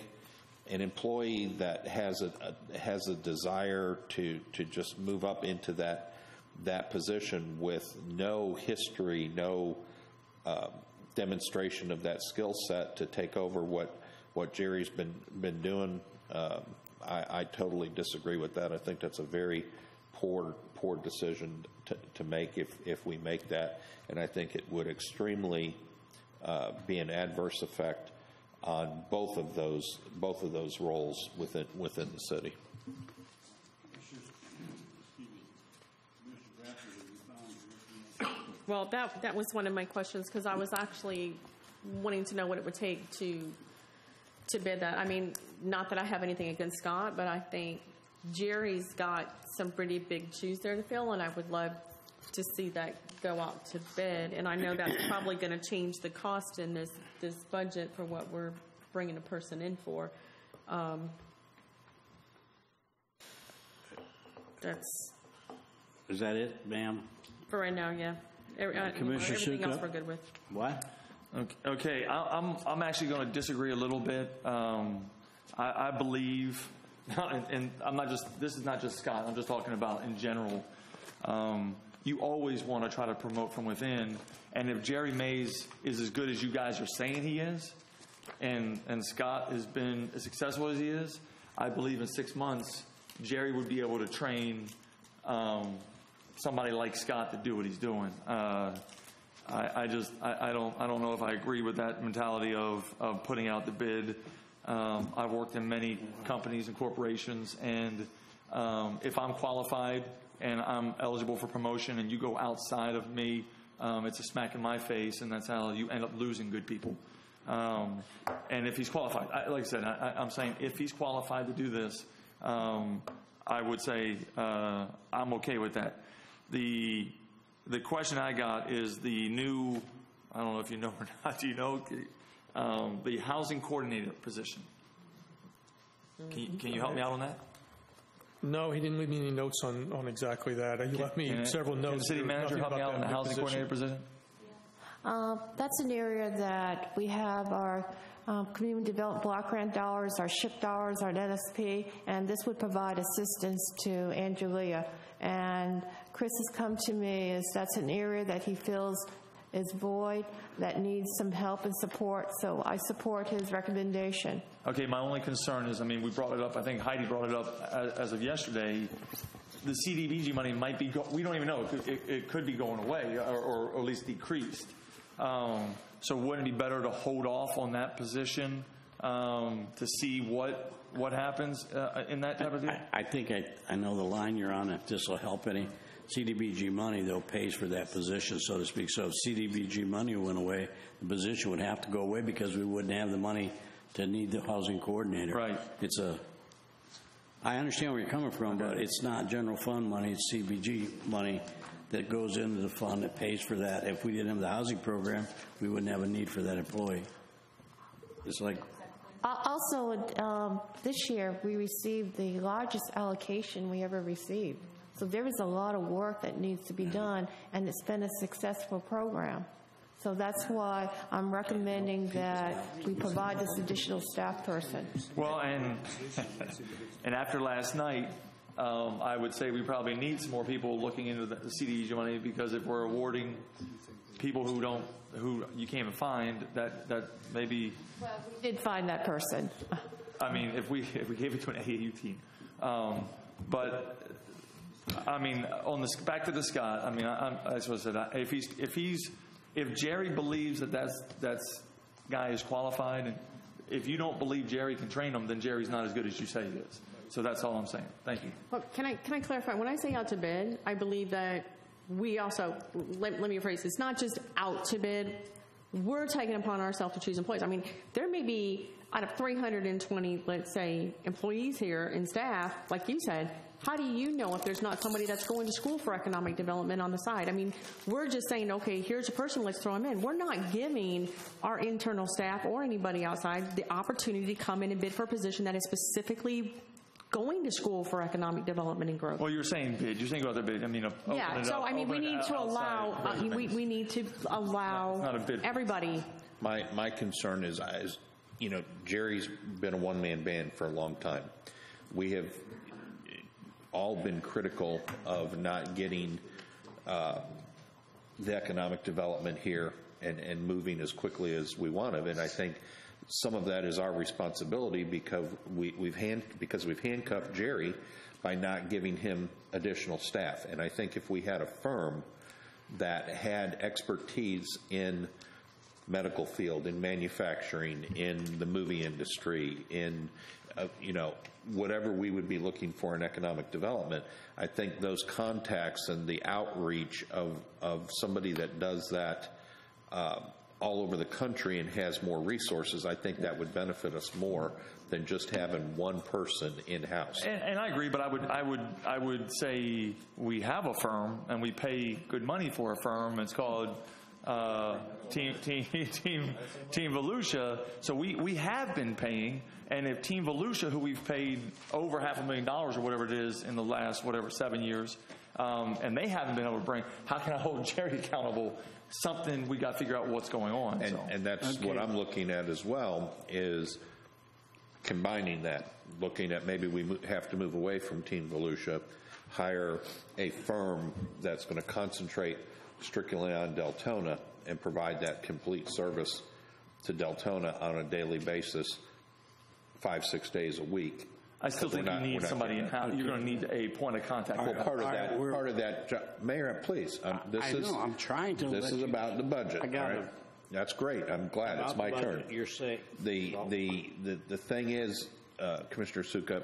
an employee that has a desire to just move up into that position with no history, no demonstration of that skill set, to take over what Jerry's been doing, I totally disagree with that. I think that's a very poor decision to make if we make that, and I think it would extremely be an adverse effect on both of those roles within the city. Well, that was one of my questions, because I was actually wanting to know what it would take to bid that. I mean, not that I have anything against Scott, but I think Jerry's got some pretty big shoes there to fill, and I would love to see that go out to bid. And I know that's probably going to change the cost in this budget for what we're bringing a person in for. Is that it, ma'am? For right now, yeah. Commissioner Everything else Sukup? we're good with. What? Okay, I'm actually going to disagree a little bit. I believe, and I'm not just, this is not just Scott, I'm just talking about in general. You always want to try to promote from within, and if Jerry Mays is as good as you guys are saying he is, and Scott has been as successful as he is, I believe in 6 months, Jerry would be able to train somebody like Scott to do what he's doing. I don't know if I agree with that mentality of putting out the bid. I've worked in many companies and corporations, and if I'm qualified and I'm eligible for promotion and you go outside of me, it's a smack in my face, and that's how you end up losing good people. And if he's qualified, like I said, I'm saying if he's qualified to do this, I would say I'm okay with that. The question I got is the new, I don't know if you know or not, do you know, the housing coordinator position. Can you help me out on that? No, he didn't leave me any notes on exactly that. He left me several notes. Can the city manager help me out on the housing coordinator position? That's an area that we have our community development block grant dollars, our SHIP dollars, our NSP, and this would provide assistance to Angelia. And Chris has come to me as that's an area that he feels is void, that needs some help and support, so I support his recommendation. Okay, my only concern is, I mean, we brought it up, I think Heidi brought it up as of yesterday, the CDBG money might be, we don't even know, it could be going away or at least decreased. So wouldn't it be better to hold off on that position to see what happens in that type of deal? I think I know the line you're on. If this will help any CDBG money, though, pays for that position, so to speak. So if CDBG money went away, the position would have to go away because we wouldn't have the money to need the housing coordinator. Right. I understand where you're coming from, but it's not general fund money. It's CDBG money that goes into the fund that pays for that. If we didn't have the housing program, we wouldn't have a need for that employee. It's like... Also, this year, we received the largest allocation we ever received. So there is a lot of work that needs to be done, and it's been a successful program. So that's why I'm recommending that we provide this additional staff person. Well, and after last night, I would say we probably need some more people looking into the CDBG money, because if we're awarding people who you can't even find, that maybe... Well, we did find that person. I mean, if we gave it to an AAU team. But, I mean, back to the Scott, I mean, that's what I said. If Jerry believes that guy is qualified, and if you don't believe Jerry can train him, then Jerry's not as good as you say he is. So that's all I'm saying. Thank you. Well, can I clarify? When I say out to bid, I believe that we also, let me rephrase, it's not just out to bid. We're taking upon ourselves to choose employees. I mean, there may be, out of 320, let's say, employees here and staff, like you said, how do you know if there's not somebody that's going to school for economic development on the side? I mean, we're just saying, okay, here's a person, let's throw him in. We're not giving our internal staff or anybody outside the opportunity to come in and bid for a position that is specifically going to school for economic development and growth. Well, you're saying bid. You're saying go out there bid. I mean, open Yeah, it so up, I mean, we open it need to outside allow, of we need to allow Not a bid. everybody. My concern is, Jerry's been a one-man band for a long time. We have all been critical of not getting the economic development here and moving as quickly as we want to. And I think some of that is our responsibility because we've handcuffed Jerry by not giving him additional staff. And I think if we had a firm that had expertise in medical field, in manufacturing, in the movie industry, in whatever we would be looking for in economic development, I think those contacts and the outreach of somebody that does that all over the country and has more resources, I think that would benefit us more than just having one person in-house. And I agree, but I would say we have a firm and we pay good money for a firm. It's called Team Volusia. So we have been paying, and if Team Volusia, who we've paid over $500,000 or whatever it is in the last 7 years, and they haven't been able to bring, how can I hold Jerry accountable? Something we got to figure out what's going on. And that's what I'm looking at as well, is combining that, looking at maybe we have to move away from Team Volusia, hire a firm that's going to concentrate strictly on Deltona and provide that complete service to Deltona on a daily basis, 5-6 days a week. I still think you need somebody in house. You're going to need a point of contact. Well, part of that, Mayor, please. I'm trying to. This is about the budget. I got it. That's great. I'm glad it's my turn. You're saying the thing is, Commissioner Sukup,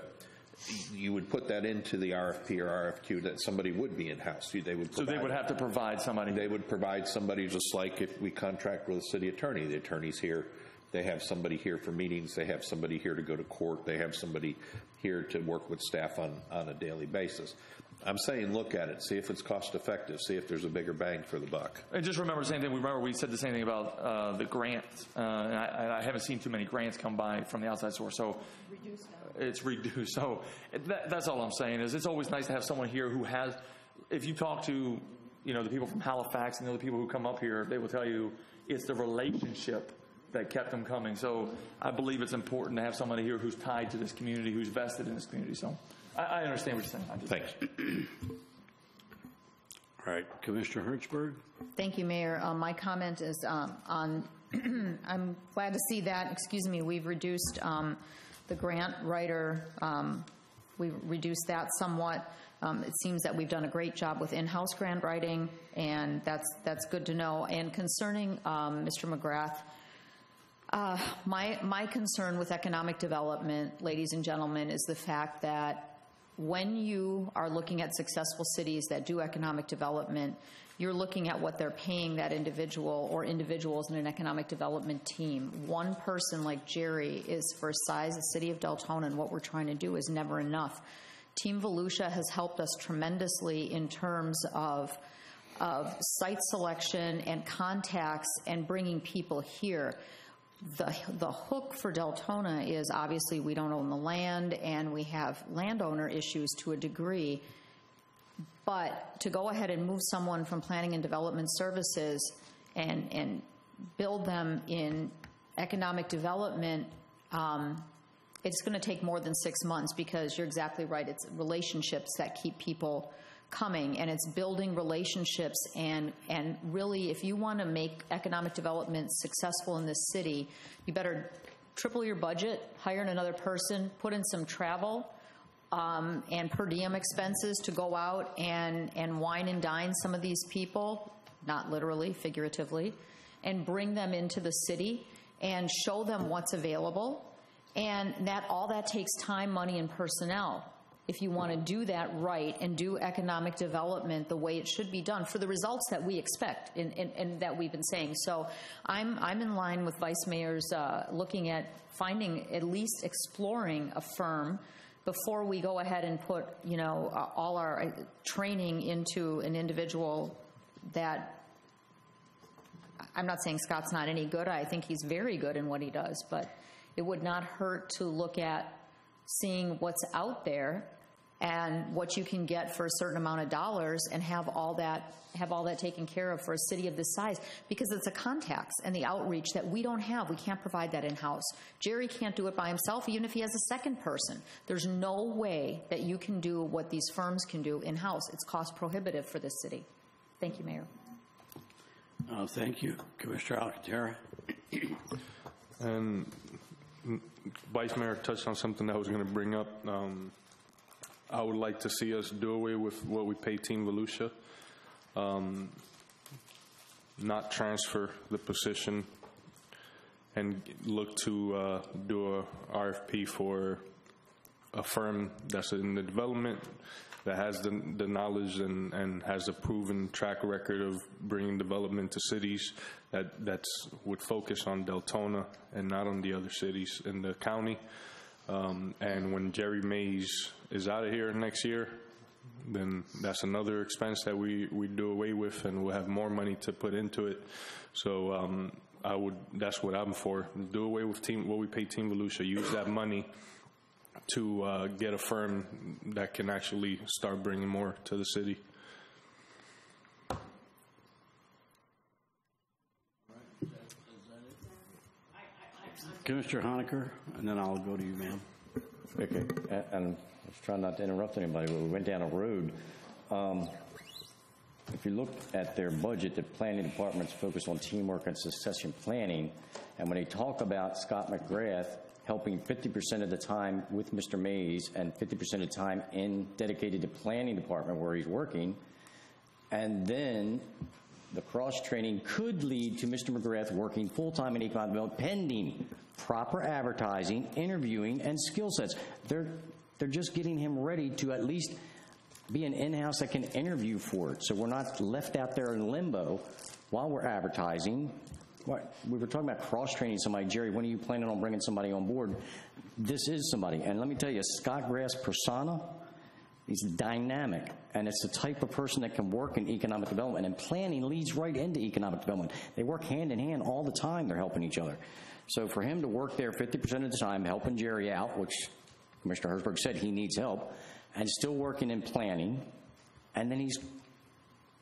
you would put that into the RFP or RFQ that somebody would be in house. They would. So they would have to provide somebody. They would provide somebody, just like if we contract with a city attorney. The attorney's here. They have somebody here for meetings. They have somebody here to go to court. They have somebody here to work with staff on a daily basis. I'm saying look at it, see if it's cost effective, see if there's a bigger bang for the buck. And just remember the same thing. Remember we said the same thing about the grants. And I haven't seen too many grants come by from the outside source. So it's reduced. So that's all I'm saying is it's always nice to have someone here who has, if you talk to the people from Halifax and the other people who come up here, they will tell you it's the relationship that kept them coming. So I believe it's important to have somebody here who's tied to this community, who's vested in this community. So I understand what you're saying. Thanks. All right, Commissioner Hertzberg. Thank you, Mayor. My comment is on, I'm glad to see that, we've reduced the grant writer, we've reduced that somewhat. It seems that we've done a great job with in-house grant writing, and that's good to know. And concerning Mr. McGrath, my concern with economic development, ladies and gentlemen, is the fact that when you are looking at successful cities that do economic development, you're looking at what they're paying that individual or individuals in an economic development team. One person like Jerry is, for size the city of Deltona, and what we're trying to do is never enough. Team Volusia has helped us tremendously in terms of site selection and contacts and bringing people here. The hook for Deltona is obviously we don't own the land and we have landowner issues to a degree, but to go ahead and move someone from planning and development services and build them in economic development, it's going to take more than 6 months, because you're exactly right. It's relationships that keep people coming, and it's building relationships, and really, if you want to make economic development successful in this city, you better triple your budget, hire another person, put in some travel and per diem expenses to go out and wine and dine some of these people, not literally, figuratively, and bring them into the city and show them what's available. And all that takes time, money, and personnel. If you want to do that right and do economic development the way it should be done for the results that we expect and that we've been saying. So I'm in line with Vice Mayor's looking at finding, at least exploring a firm before we go ahead and put, all our training into an individual that, I'm not saying Scott's not any good. I think he's very good in what he does, but it would not hurt to look at seeing what's out there and what you can get for a certain amount of dollars, and have all that taken care of for a city of this size, because it's the contacts and the outreach that we don't have. We can't provide that in-house. Jerry can't do it by himself, even if he has a second person. There's no way that you can do what these firms can do in-house. It's cost prohibitive for this city. Thank you, Mayor. Thank you. Commissioner Alcantara. And Vice Mayor touched on something that I was going to bring up. I would like to see us do away with what we pay Team Volusia, not transfer the position, and look to do a RFP for a firm that's in the development, that has the knowledge and has a proven track record of bringing development to cities, that's would focus on Deltona and not on the other cities in the county. And when Jerry Mays is out of here next year, then that's another expense that we do away with, and we'll have more money to put into it. So that's what I'm for. Do away with what we pay Team Volusia. Use that money to get a firm that can actually start bringing more to the city. Commissioner Honaker, and then I'll go to you, ma'am. Okay, and I was trying not to interrupt anybody, but we went down a road. If you look at their budget, the planning department's focused on teamwork and succession planning, and when they talk about Scott McGrath helping 50% of the time with Mr. Mays and 50% of the time dedicated to planning department where he's working, and then the cross-training could lead to Mr. McGrath working full-time in economic development pending proper advertising, interviewing, and skill sets. They're just getting him ready to at least be an in-house that can interview for it, so we're not left out there in limbo while we're advertising. We were talking about cross-training somebody. Jerry, when are you planning on bringing somebody on board? This is somebody. And let me tell you, Scott Grass' persona, he's dynamic, and it's the type of person that can work in economic development, and planning leads right into economic development. They work hand in hand all the time. They're helping each other. So for him to work there 50% of the time, helping Jerry out, which Commissioner Herzberg said he needs help, and still working in planning, and then he's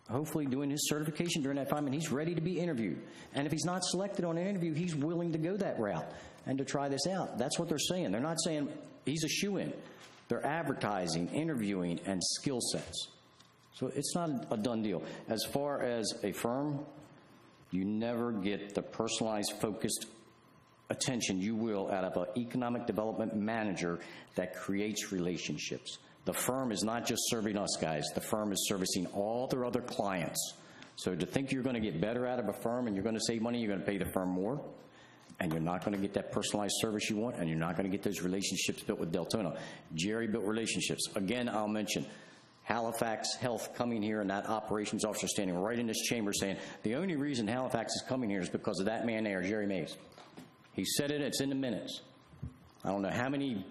hopefully doing his certification during that time, and he's ready to be interviewed. And if he's not selected on an interview, he's willing to go that route and to try this out. That's what they're saying. They're not saying he's a shoo-in. They're advertising, interviewing, and skill sets. So it's not a done deal. As far as a firm, you never get the personalized, focused attention you will out of an economic development manager that creates relationships. The firm is not just serving us, guys. The firm is servicing all their other clients. So to think you're going to get better out of a firm and you're going to save money, you're going to pay the firm more, and you're not going to get that personalized service you want, and you're not going to get those relationships built with Deltona. Jerry built relationships. Again, I'll mention Halifax Health coming here, and that operations officer standing right in this chamber saying, the only reason Halifax is coming here is because of that man there, Jerry Mays. He said it, it's in the minutes. I don't know how many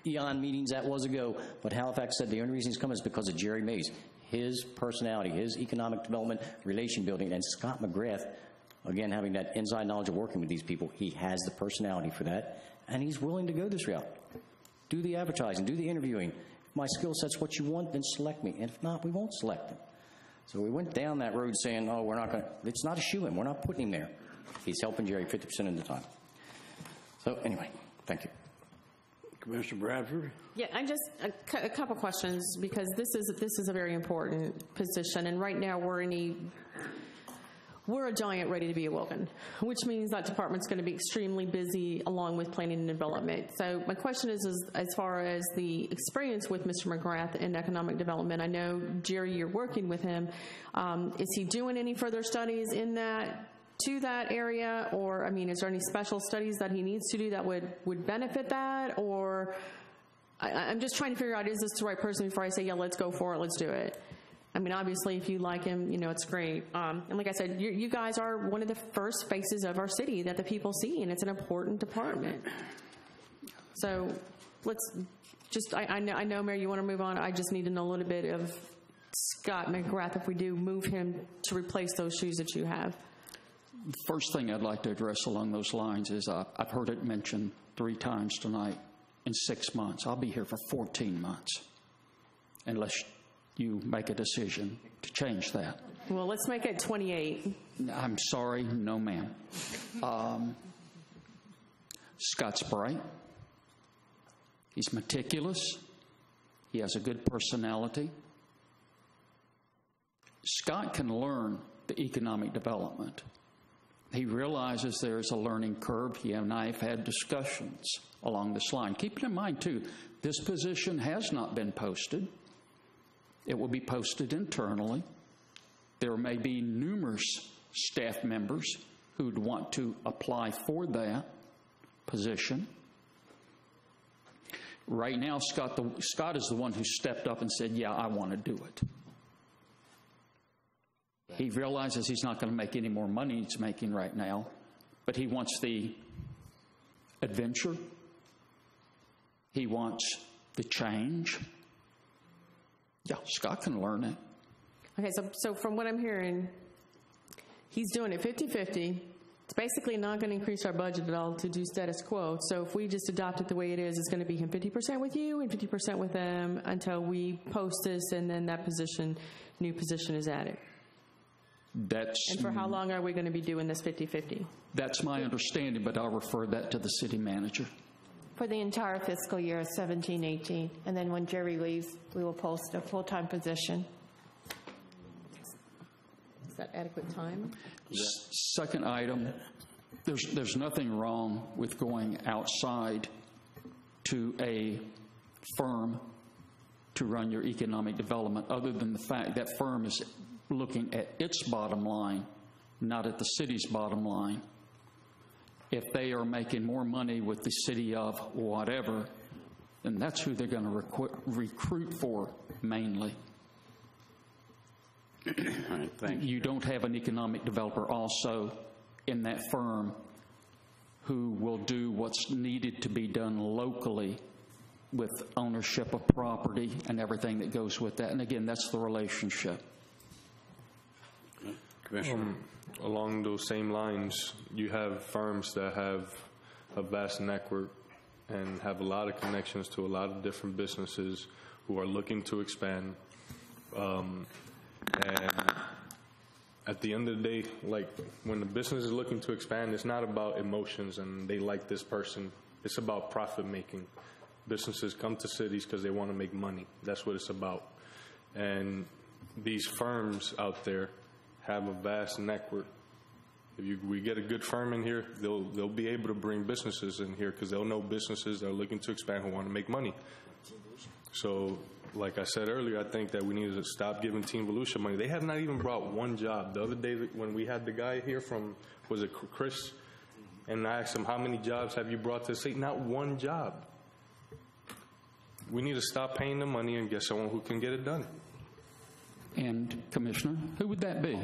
eon meetings that was ago, but Halifax said the only reason he's coming is because of Jerry Mays. His personality, his economic development, relation building, and Scott McGrath, again, having that inside knowledge of working with these people, he has the personality for that, and he's willing to go this route. Do the advertising, do the interviewing. If my skill set's what you want, then select me. And if not, we won't select him. So we went down that road saying, oh, we're not going to, it's not a shoo-in. We're not putting him there. He's helping Jerry 50% of the time. So anyway, thank you. Commissioner Bradford? Yeah, I just, a couple questions, because this is a very important position, and right now we're a giant ready to be awoken, which means that department's going to be extremely busy along with planning and development. So my question is as far as the experience with Mr. McGrath in economic development, I know, Jerry, you're working with him. Is he doing any further studies in that, to that area, or, I mean, is there any special studies that he needs to do that would benefit that, or I'm just trying to figure out, is this the right person before I say, yeah, let's go for it, let's do it. I mean, obviously, if you like him, you know, it's great. And like I said, you guys are one of the first faces of our city that the people see, and it's an important department. So let's just, I know, Mayor, you want to move on. I just need to know a little bit of Scott McGrath, if we do move him to replace those shoes that you have. First thing I'd like to address along those lines is I've heard it mentioned 3 times tonight, in 6 months. I'll be here for 14 months, unless you make a decision to change that. Well, let's make it 28. I'm sorry, no, ma'am. Scott's bright. He's meticulous. He has a good personality. Scott can learn the economic development. He realizes there's a learning curve. He and I have had discussions along this line. Keep in mind, too, this position has not been posted. It will be posted internally. There may be numerous staff members who'd want to apply for that position. Right now, Scott is the one who stepped up and said, yeah, I want to do it. He realizes he's not going to make any more money he's making right now, but he wants the adventure. He wants the change. Yeah, Scott can learn it. Okay, so from what I'm hearing, he's doing it 50-50. It's basically not going to increase our budget at all to do status quo. So if we just adopt it the way it is, it's going to be him 50% with you and 50% with them until we post this, and then that new position is added. And for how long are we going to be doing this 50-50? That's my understanding, but I'll refer that to the city manager. For the entire fiscal year 17-18. And then when Jerry leaves, we will post a full-time position. Is that adequate time? Second item, there's nothing wrong with going outside to a firm to run your economic development, other than the fact that firm is looking at its bottom line, not at the city's bottom line. If they are making more money with the city of whatever, then that's who they're going to recruit for mainly. All right, thank you. You don't have an economic developer also in that firm who will do what's needed to be done locally with ownership of property and everything that goes with that. And again, that's the relationship. Commissioner. Along those same lines, you have firms that have a vast network and have a lot of connections to a lot of different businesses who are looking to expand. And at the end of the day, like when the business is looking to expand, it's not about emotions and they like this person. It's about profit making. Businesses come to cities because they want to make money. That's what it's about. And these firms out there have a vast network. If we get a good firm in here, they'll be able to bring businesses in here because they'll know businesses that are looking to expand who want to make money. So, like I said earlier, I think that we need to stop giving Team Volusia money. They have not even brought one job. The other day when we had the guy here from, was it Chris? And I asked him, how many jobs have you brought to the state? Not one job. We need to stop paying them money and get someone who can get it done. And Commissioner, who would that be?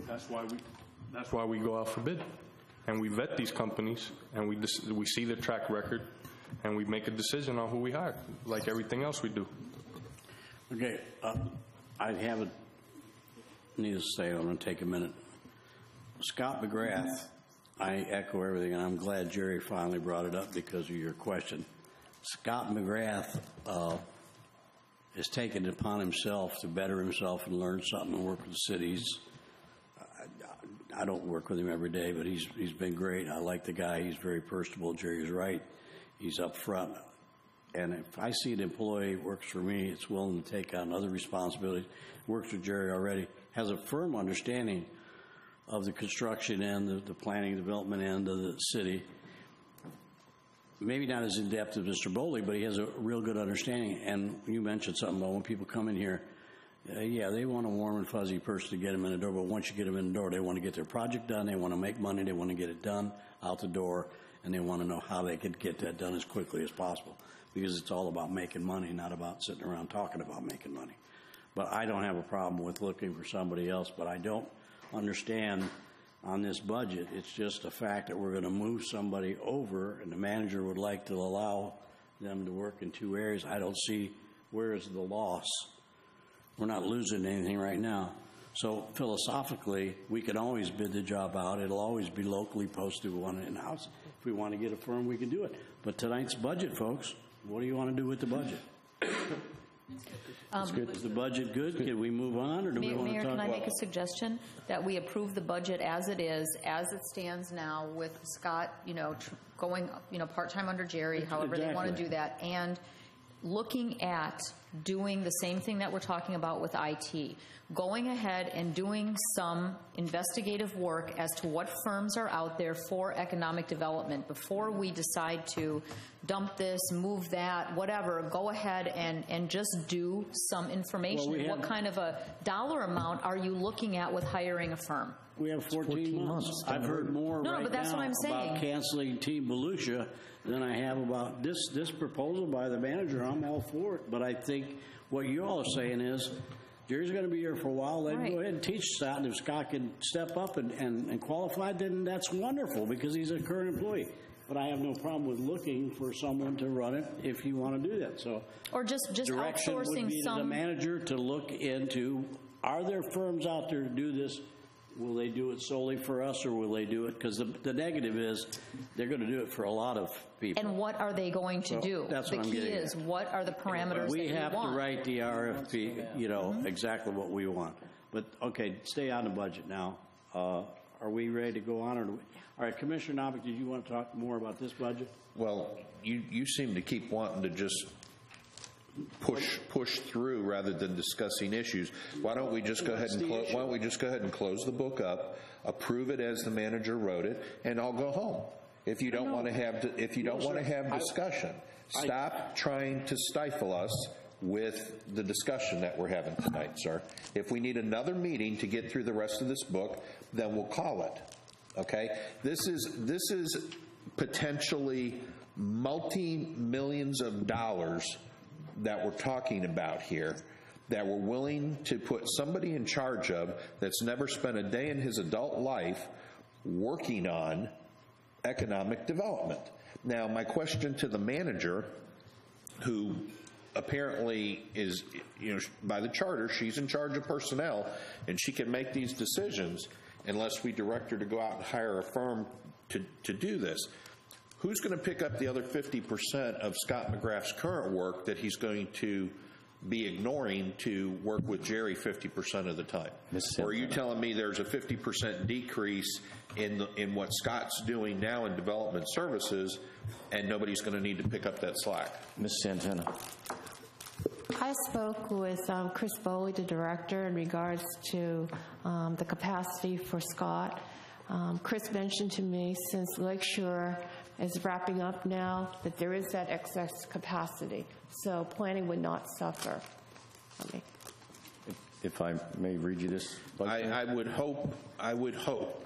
That's why we go out for bid, and we vet these companies, and we see their track record, and we make a decision on who we hire, like everything else we do. Okay, I haven't needed to say. I'm going to take a minute. Scott McGrath, I echo everything, and I'm glad Jerry finally brought it up because of your question. Scott McGrath has taken it upon himself to better himself and learn something and work with the cities. I don't work with him every day, but he's been great. I like the guy. He's very personable. Jerry's right. He's up front. And if I see an employee works for me, it's willing to take on other responsibilities, works with Jerry already, has a firm understanding of the construction end, the planning and development end of the city. Maybe not as in-depth as Mr. Boley, but he has a real good understanding. And you mentioned something about when people come in here, yeah, they want a warm and fuzzy person to get them in the door, but once you get them in the door, they want to get their project done, they want to make money, they want to get it done out the door, and they want to know how they could get that done as quickly as possible, because it's all about making money, not about sitting around talking about making money. But I don't have a problem with looking for somebody else, but I don't understand on this budget, it's just a fact that we're going to move somebody over, and the manager would like to allow them to work in two areas. I don't see where is the loss. We're not losing anything right now. So philosophically, we can always bid the job out. It'll always be locally posted, one in-house. If we want to get a firm, we can do it. But tonight's budget, folks, what do you want to do with the budget? Is the budget good? Can we move on, or do we want to Mayor, talk can I about? make a suggestion? That we approve the budget as it is, as it stands now, with Scott, going, part-time under Jerry, however they want to do that, and looking at doing the same thing that we're talking about with IT, going ahead and doing some investigative work as to what firms are out there for economic development before we decide to dump this, move that, whatever. Go ahead and just do some information. Well, what kind of a dollar amount are you looking at with hiring a firm? We have 14 months. I've heard more No, right but that's now what I'm saying. about canceling Team Volusia than I have about this proposal by the manager. I'm all for it. But I think what you all are saying is, Jerry's going to be here for a while. Then Right. go ahead and teach Scott. And if Scott can step up and qualify, then that's wonderful because he's a current employee. But I have no problem with looking for someone to run it if you want to do that. So, Or just direction would outsourcing be to the some. manager to look into, are there firms out there to do this? Will they do it solely for us, or will they do it? Because the negative is they're going to do it for a lot of people. And what are they going to So do? that's The what I'm key getting at. is, what are the parameters We that you have to want? write the RFP, exactly what we want. But, okay, stay on the budget now. Are we ready to go on? Or do we, all right, Commissioner Novick, did you want to talk more about this budget? Well, you seem to keep wanting to just push through rather than discussing issues. Why don't we just go ahead and close the book up, approve it as the manager wrote it, and I'll go home. If you don't want to have discussion, stop trying to stifle us with the discussion that we're having tonight, sir. If we need another meeting to get through the rest of this book, then we'll call it. Okay? This is potentially multi-millions of dollars that we're talking about here, that we're willing to put somebody in charge of that's never spent a day in his adult life working on economic development. Now, my question to the manager, who apparently is, by the charter, she's in charge of personnel, and she can make these decisions unless we direct her to go out and hire a firm to do this. Who's going to pick up the other 50% of Scott McGrath's current work that he's going to be ignoring to work with Jerry 50% of the time? Or are you telling me there's a 50% decrease in what Scott's doing now in development services, and nobody's going to need to pick up that slack? Ms. Santana. I spoke with Chris Bowley, the director, in regards to the capacity for Scott. Chris mentioned to me, since Lakeshore is wrapping up now, that there is that excess capacity, so planning would not suffer. If I may read you this. I would hope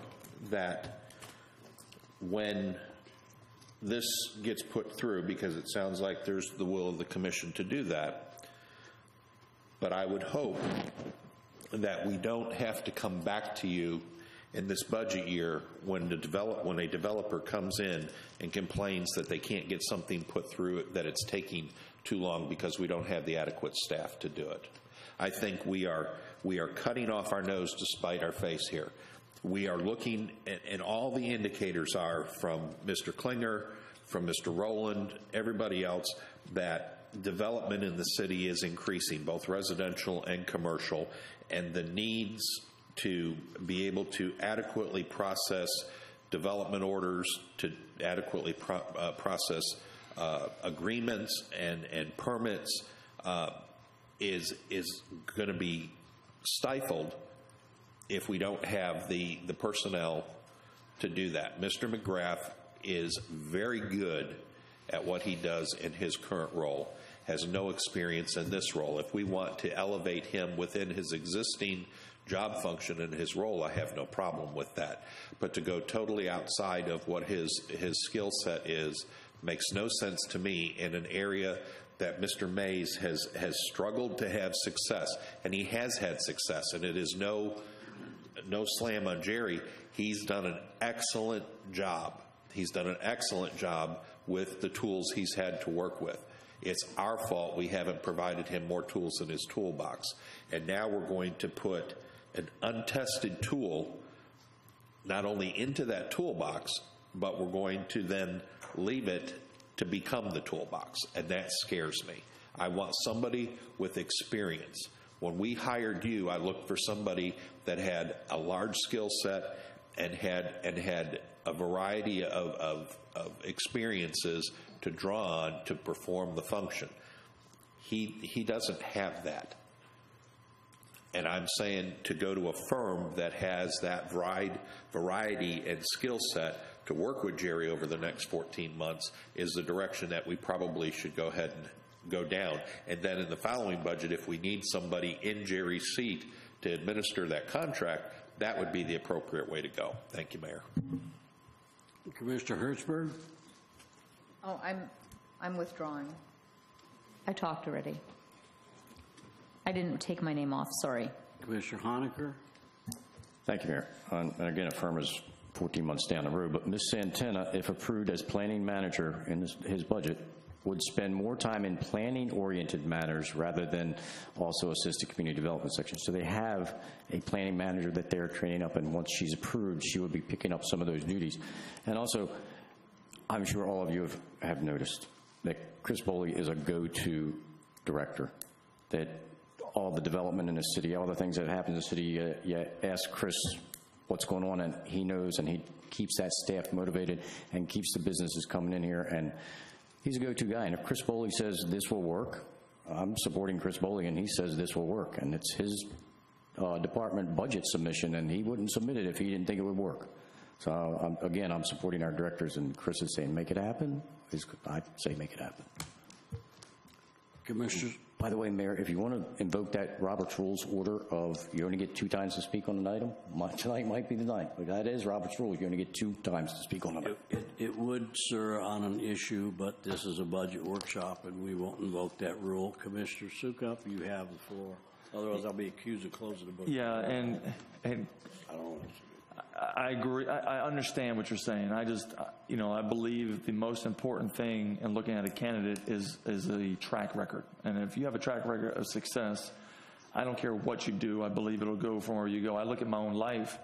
that when this gets put through, because it sounds like there's the will of the commission to do that, but I would hope that we don't have to come back to you in this budget year when a developer comes in and complains that they can't get something put through, that it's taking too long because we don't have the adequate staff to do it. I think we are cutting off our nose to spite our face here. We are looking, and all the indicators are from Mr. Klinger, from Mr. Rowland, everybody else, that development in the city is increasing, both residential and commercial, and the needs to be able to adequately process development orders, to adequately process agreements and permits is going to be stifled if we don't have the personnel to do that. Mr. McGrath is very good at what he does in his current role, has no experience in this role. If we want to elevate him within his existing job function and his role, I have no problem with that. But to go totally outside of what his skill set is makes no sense to me in an area that Mr. Mays has struggled to have success, and he has had success, and it is no slam on Jerry. He's done an excellent job. He's done an excellent job with the tools he's had to work with. It's our fault we haven't provided him more tools in his toolbox. And now we're going to put an untested tool not only into that toolbox, but we're going to then leave it to become the toolbox, and that scares me. I want somebody with experience. When we hired you, I looked for somebody that had a large skill set and had a variety of experiences to draw on to perform the function. He doesn't have that. And I'm saying to go to a firm that has that variety and skill set to work with Jerry over the next 14 months is the direction that we probably should go ahead and go down. And then in the following budget, if we need somebody in Jerry's seat to administer that contract, that would be the appropriate way to go. Thank you, Mayor. Commissioner Hertzberg? Oh, I'm withdrawing. I talked already. I didn't take my name off, sorry. Commissioner Honaker? Thank you, Mayor. And again, a firm is 14 months down the road, but Ms. Santana, if approved as planning manager in his budget, would spend more time in planning-oriented matters rather than also assist the community development section. So they have a planning manager that they're training up, and once she's approved, she would be picking up some of those duties. And also, I'm sure all of you have noticed that Chris Boley is a go-to director, that all the development in the city, all the things that happen in the city, you ask Chris what's going on, and he knows, and he keeps that staff motivated and keeps the businesses coming in here, and he's a go-to guy. And if Chris Boley says this will work, I'm supporting Chris Boley, and he says this will work, and it's his department budget submission, and he wouldn't submit it if he didn't think it would work. So again, I'm supporting our directors, and Chris is saying make it happen. I'd say make it happen. Commissioners? By the way, Mayor, if you want to invoke that Robert's Rules order of you only get 2 times to speak on an item, tonight might be the night. But that is Robert's Rules. You only get 2 times to speak on an item. It would, sir, on an issue, but this is a budget workshop, and we won't invoke that rule. Commissioner Sukup, you have the floor. Otherwise, I'll be accused of closing the book. Yeah, and I don't want to. I agree. I understand what you're saying. I just, I believe the most important thing in looking at a candidate is a track record. And if you have a track record of success, I don't care what you do. I believe it'll go from where you go. I look at my own life.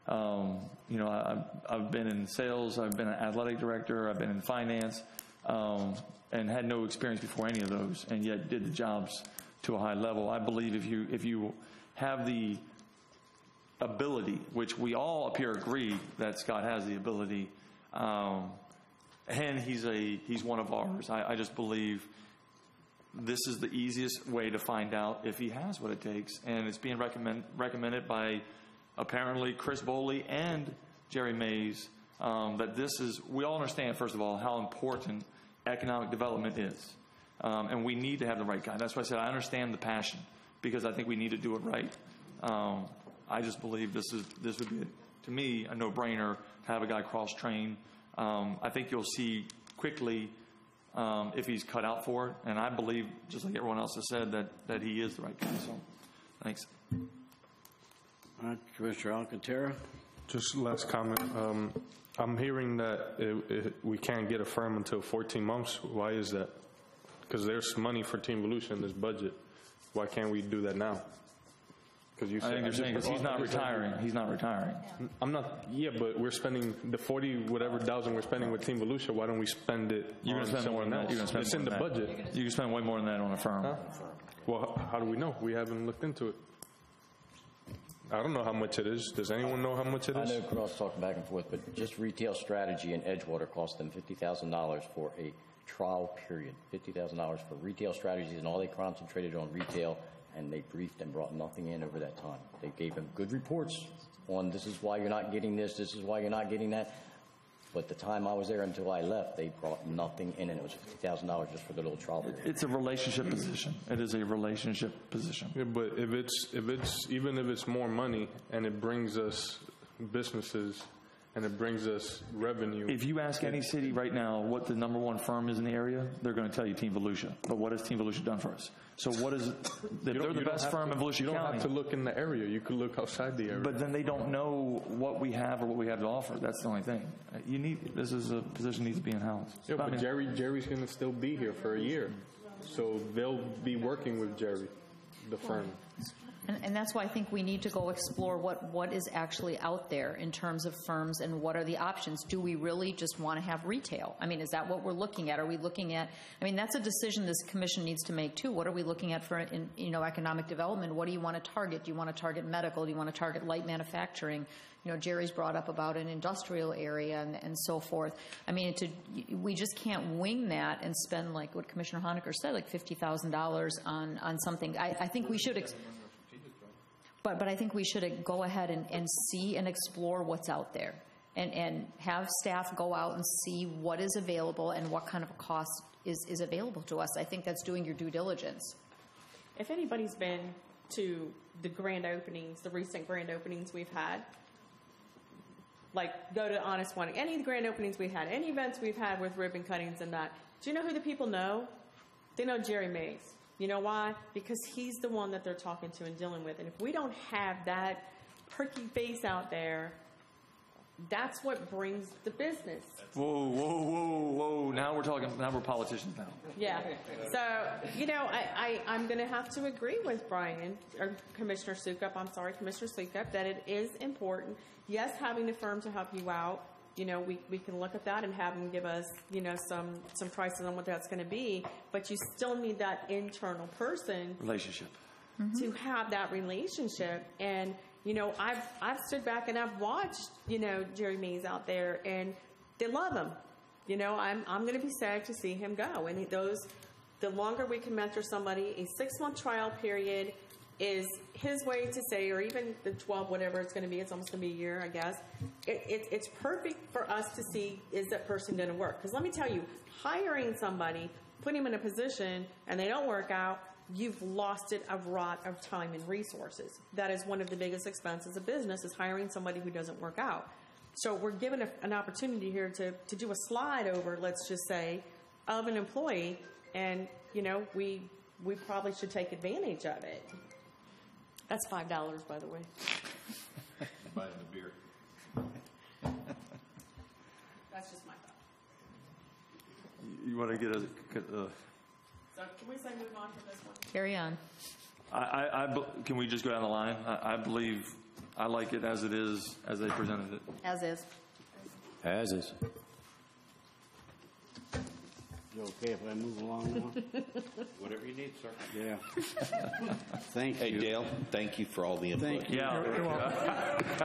I've been in sales. I've been an athletic director. I've been in finance, and had no experience before any of those, and yet did the jobs to a high level. I believe if you have the ability, which we all up here agree that Scott has the ability, and he's one of ours. I just believe this is the easiest way to find out if he has what it takes, and it's being recommended by apparently Chris Boley and Jerry Mays, that this is, we all understand, first of all, how important economic development is, and we need to have the right guy. That's why I said I understand the passion, because I think we need to do it right. I just believe this would be, to me, a no-brainer to have a guy cross-train. I think you'll see quickly if he's cut out for it, and I believe, just like everyone else has said, that he is the right guy. So, thanks. All right, Commissioner Alcantara. Just last comment. I'm hearing that we can't get a firm until 14 months. Why is that? Because there's money for Team Volusia in this budget. Why can't we do that now? I think you're saying because he's not retiring. He's not retiring. I'm not. Yeah, but we're spending the 40 whatever thousand we're spending with Team Volusia. Why don't we spend it? You're going to spend more than that. It's in the budget. You can spend way more than that on a firm. Huh? Well, how do we know? We haven't looked into it. I don't know how much it is. Does anyone know how much it is? I know Cross talking back and forth, but just retail strategy in Edgewater cost them $50,000 for a trial period. $50,000 for retail strategies, and all they concentrated on retail. And they briefed and brought nothing in over that time. They gave them good reports on this is why you're not getting this is why you're not getting that. But the time I was there until I left, they brought nothing in, and it was $50,000 just for the little trial period. It's a relationship position. It is a relationship position. Yeah, but if it's more money and it brings us businesses and it brings us revenue. If you ask any city right now what the #1 firm is in the area, they're going to tell you Team Volusia. But what has Team Volusia done for us? So what is it? They're the best firm in Volusia County. You don't have to look in the area. You could look outside the area. But then they don't know what we have or what we have to offer. That's the only thing. This is a position that needs to be in-house. Yeah, but Jerry's going to still be here for a year. So they'll be working with Jerry, the firm. And that's why I think we need to go explore what is actually out there in terms of firms and what are the options. Do we really just want to have retail? I mean, is that what we're looking at? Are we looking at, I mean, that's a decision this commission needs to make too. What are we looking at for, economic development? What do you want to target? Do you want to target medical? Do you want to target light manufacturing? Jerry's brought up about an industrial area and so forth. I mean, we just can't wing that and spend, like what Commissioner Honecker said, like $50,000 on something. I think we should... But I think we should go ahead and see and explore what's out there and have staff go out and see what is available and what kind of a cost is available to us. I think that's doing your due diligence. If anybody's been to the grand openings, the recent grand openings we've had, like go to Honest One, any of the grand openings we've had, any events we've had with ribbon cuttings and that, do you know who the people know? They know Jerry Mays. You know why? Because he's the one that they're talking to and dealing with. And if we don't have that perky face out there, that's what brings the business. Whoa. Now we're politicians now. Yeah. So, I'm going to have to agree with Brian, or Commissioner Sukup, that it is important. Yes, having the firm to help you out, we can look at that and have them give us, some prices on what that's going to be, but you still need that internal person relationship to have that relationship. And, I've stood back and I've watched, Jerry Mays out there, and they love him. I'm going to be sad to see him go. And the longer we can mentor somebody, a 6-month trial period is his way to say, or even the 12, whatever it's going to be, it's almost going to be a year, I guess. It's perfect for us to see, is that person going to work? Because let me tell you, hiring somebody, putting them in a position, and they don't work out, you've lost it a lot of time and resources. That is one of the biggest expenses of business, is hiring somebody who doesn't work out. So we're given an opportunity here to do a slide over, let's just say, of an employee, and, we probably should take advantage of it. That's $5, by the way. Buy him a beer. That's just my thought. You want to get a... So can we say move on from this one? Carry on. Can we just go down the line? I believe I like it as it is, as they presented it. As is. As is. Is it okay if I move along now? Whatever you need, sir. Yeah. Thank you. Hey, Dale, thank you for all the input. Thank you.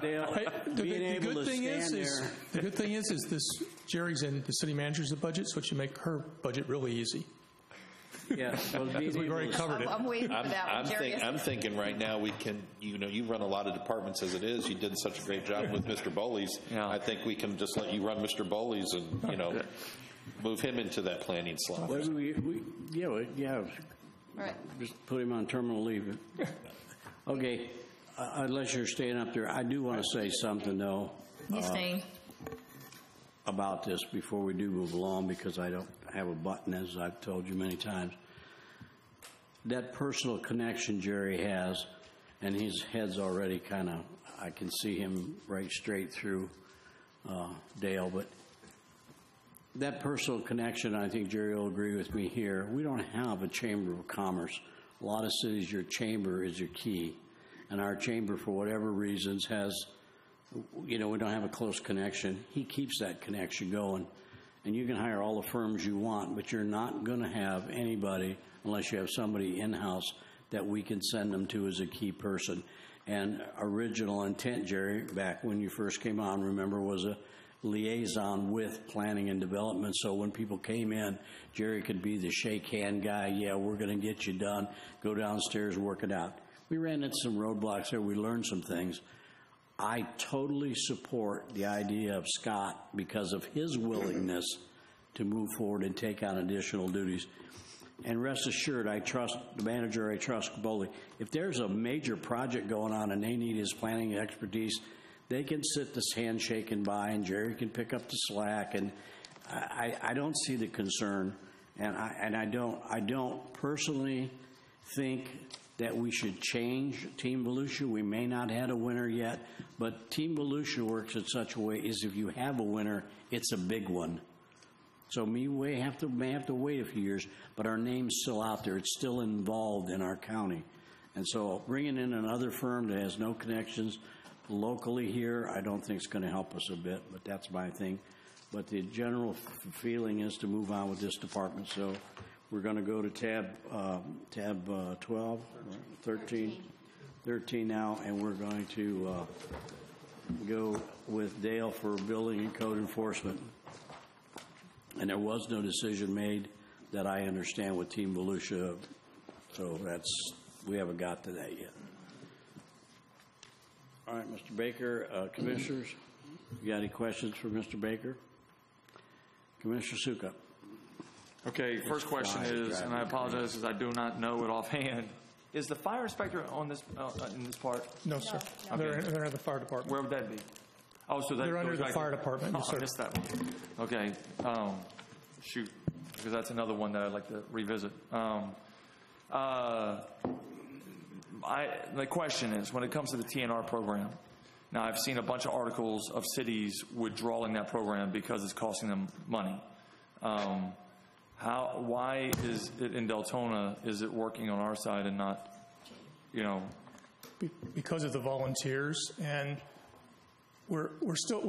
Dale, being able to stand there. The good thing is this Jerry's in the city manager's budget, so it should make her budget really easy. Yeah, well, we've already covered it. I'm waiting for that one. I'm thinking right now we can, you run a lot of departments as it is. You did such a great job with Mr. Bowley's. Yeah. I think we can just let you run Mr. Bowley's and, move him into that planning slot. Well, yeah. All right. Just put him on terminal leave. Okay, unless you're staying up there, I do want to say something, though. He's staying. About this before we do move along, because I don't have a button, as I've told you many times. That personal connection Jerry has, and his head's already kind of, I can see him right straight through Dale, but that personal connection, I think Jerry will agree with me here, we don't have a chamber of commerce. A lot of cities, your chamber is your key, and our chamber, for whatever reasons, has, we don't have a close connection. He keeps that connection going. And you can hire all the firms you want, but you're not going to have anybody, unless you have somebody in-house, that we can send them to as a key person. And original intent, Jerry, back when you first came on, remember, was a liaison with planning and development. So when people came in, Jerry could be the shake hand guy. Yeah, we're going to get you done. Go downstairs, work it out. We ran into some roadblocks there. We learned some things. I totally support the idea of Scott because of his willingness to move forward and take on additional duties. And rest assured, I trust the manager, I trust Bowley. If there's a major project going on and they need his planning expertise, they can sit this handshaking by and Jerry can pick up the slack. And I don't see the concern. And I don't personally think that we should change Team Volusia. We may not have a winner yet, but Team Volusia works in such a way is if you have a winner, it's a big one. So we may have to wait a few years, but our name's still out there. It's still involved in our county. And so bringing in another firm that has no connections locally here, I don't think is going to help us a bit, but that's my thing. But the general feeling is to move on with this department. So we're going to go to tab 12, 13 now, and we're going to go with Dale for building and code enforcement. And there was no decision made that I understand with Team Volusia, so we haven't got to that yet. All right, Mr. Baker, Commissioners, you got any questions for Mr. Baker? Commissioner Sukup. Okay, first question is, and I apologize because I do not know it offhand, is the fire inspector on this in this part? No, sir. Okay. They're in the fire department. Where would that be? Oh, so They're under the fire department. Yes, sir. I missed that one. Okay. Shoot, because that's another one that I'd like to revisit. The question is, when it comes to the TNR program, now I've seen a bunch of articles of cities withdrawing that program because it's costing them money. Why is it in Deltona, is it working on our side and not, Because of the volunteers, and we're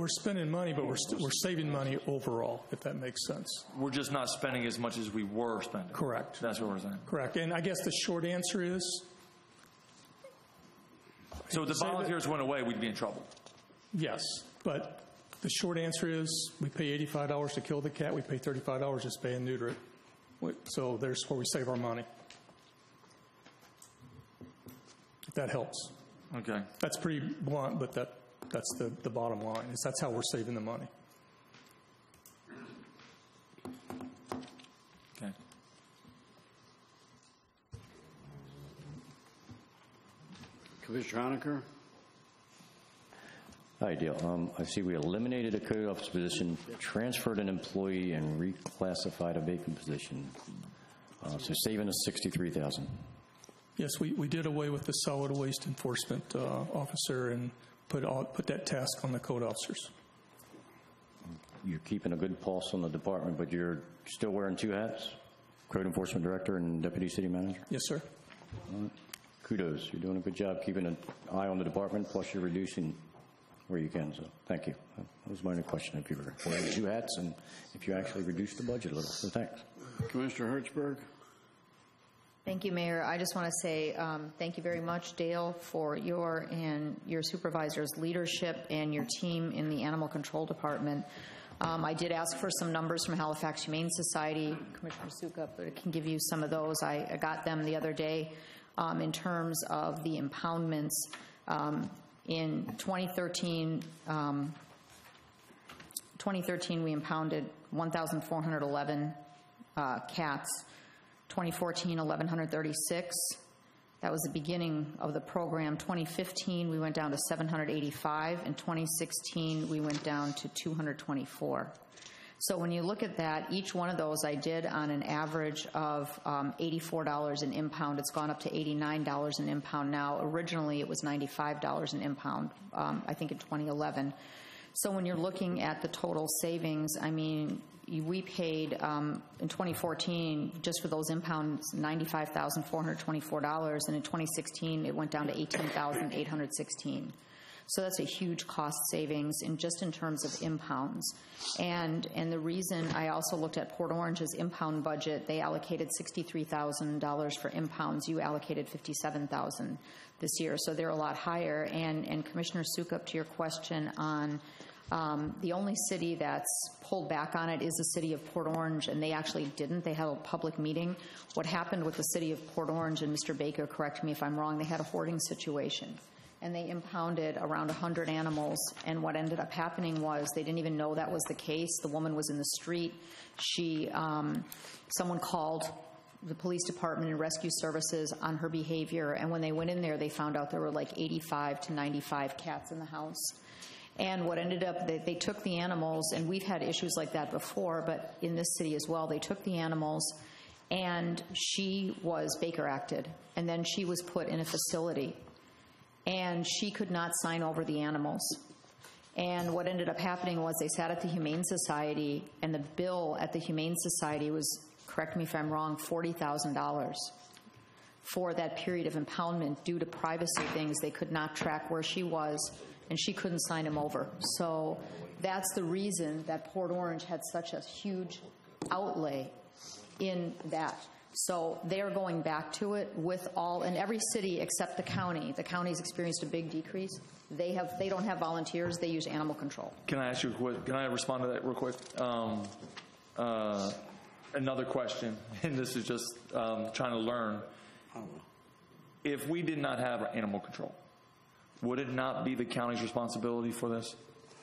spending money, but we're saving money overall, if that makes sense. We're just not spending as much as we were spending. Correct. That's what we're saying. Correct. And I guess the short answer is, so if the volunteers went away, we'd be in trouble. yes, but the short answer is we pay $85 to kill the cat, we pay $35 to spay and neuter it. So there's where we save our money. If that helps. Okay. That's pretty blunt, but that's the bottom line. That's how we're saving the money. Okay. Commissioner Honaker. Hi, Dale. I see we eliminated a code officer position, transferred an employee, and reclassified a vacant position. So saving us $63,000. Yes, we did away with the solid waste enforcement officer and put that task on the code officers. You're keeping a good pulse on the department, but you're still wearing two hats, code enforcement director and deputy city manager? Yes, sir. Kudos. You're doing a good job keeping an eye on the department, plus you're reducing where you can. So thank you. That was my only question, if you were wearing two hats and if you actually reduced the budget a little. So thanks. Commissioner Hertzberg. Thank you, Mayor. I just want to say thank you very much, Dale, for your and your supervisor's leadership and your team in the Animal Control Department. I did ask for some numbers from Halifax Humane Society, Commissioner Sukup, but I can give you some of those. I got them the other day in terms of the impoundments. In 2013, we impounded 1,411 cats. 2014, 1,136. That was the beginning of the program. 2015, we went down to 785. In 2016, we went down to 224. So when you look at that, each one of those I did on an average of $84 an impound. It's gone up to $89 an impound now. Originally, it was $95 an impound, I think in 2011. So when you're looking at the total savings, I mean, we paid in 2014 just for those impounds $95,424, and in 2016 it went down to $18,816. So that's a huge cost savings in terms of impounds. And the reason I also looked at Port Orange's impound budget, they allocated $63,000 for impounds. You allocated $57,000 this year, so they're a lot higher. And Commissioner Sukup, to your question on the only city that's pulled back on it is the city of Port Orange, and they actually didn't. They had a public meeting. What happened with the city of Port Orange, and Mr. Baker, correct me if I'm wrong, they had a hoarding situation, and they impounded around 100 animals, and what ended up happening was they didn't even know that was the case. The woman was in the street. Someone called the police department and rescue services on her behavior, and when they went in there, they found out there were like 85 to 95 cats in the house. And what ended up, they took the animals, and we've had issues like that before, but in this city as well, they took the animals, and she was Baker acted, and then she was put in a facility, and she could not sign over the animals. And what ended up happening was they sat at the Humane Society, and the bill at the Humane Society was, correct me if I'm wrong, $40,000 for that period of impoundment due to privacy things. They could not track where she was, and she couldn't sign him over. So that's the reason that Port Orange had such a huge outlay in that. So they are going back to it with all, in every city except the county. The county's experienced a big decrease. They don't have volunteers. They use animal control. Can I ask you a quick, can I respond to that real quick? Another question, and this is just trying to learn. If we did not have animal control, would it not be the county's responsibility for this?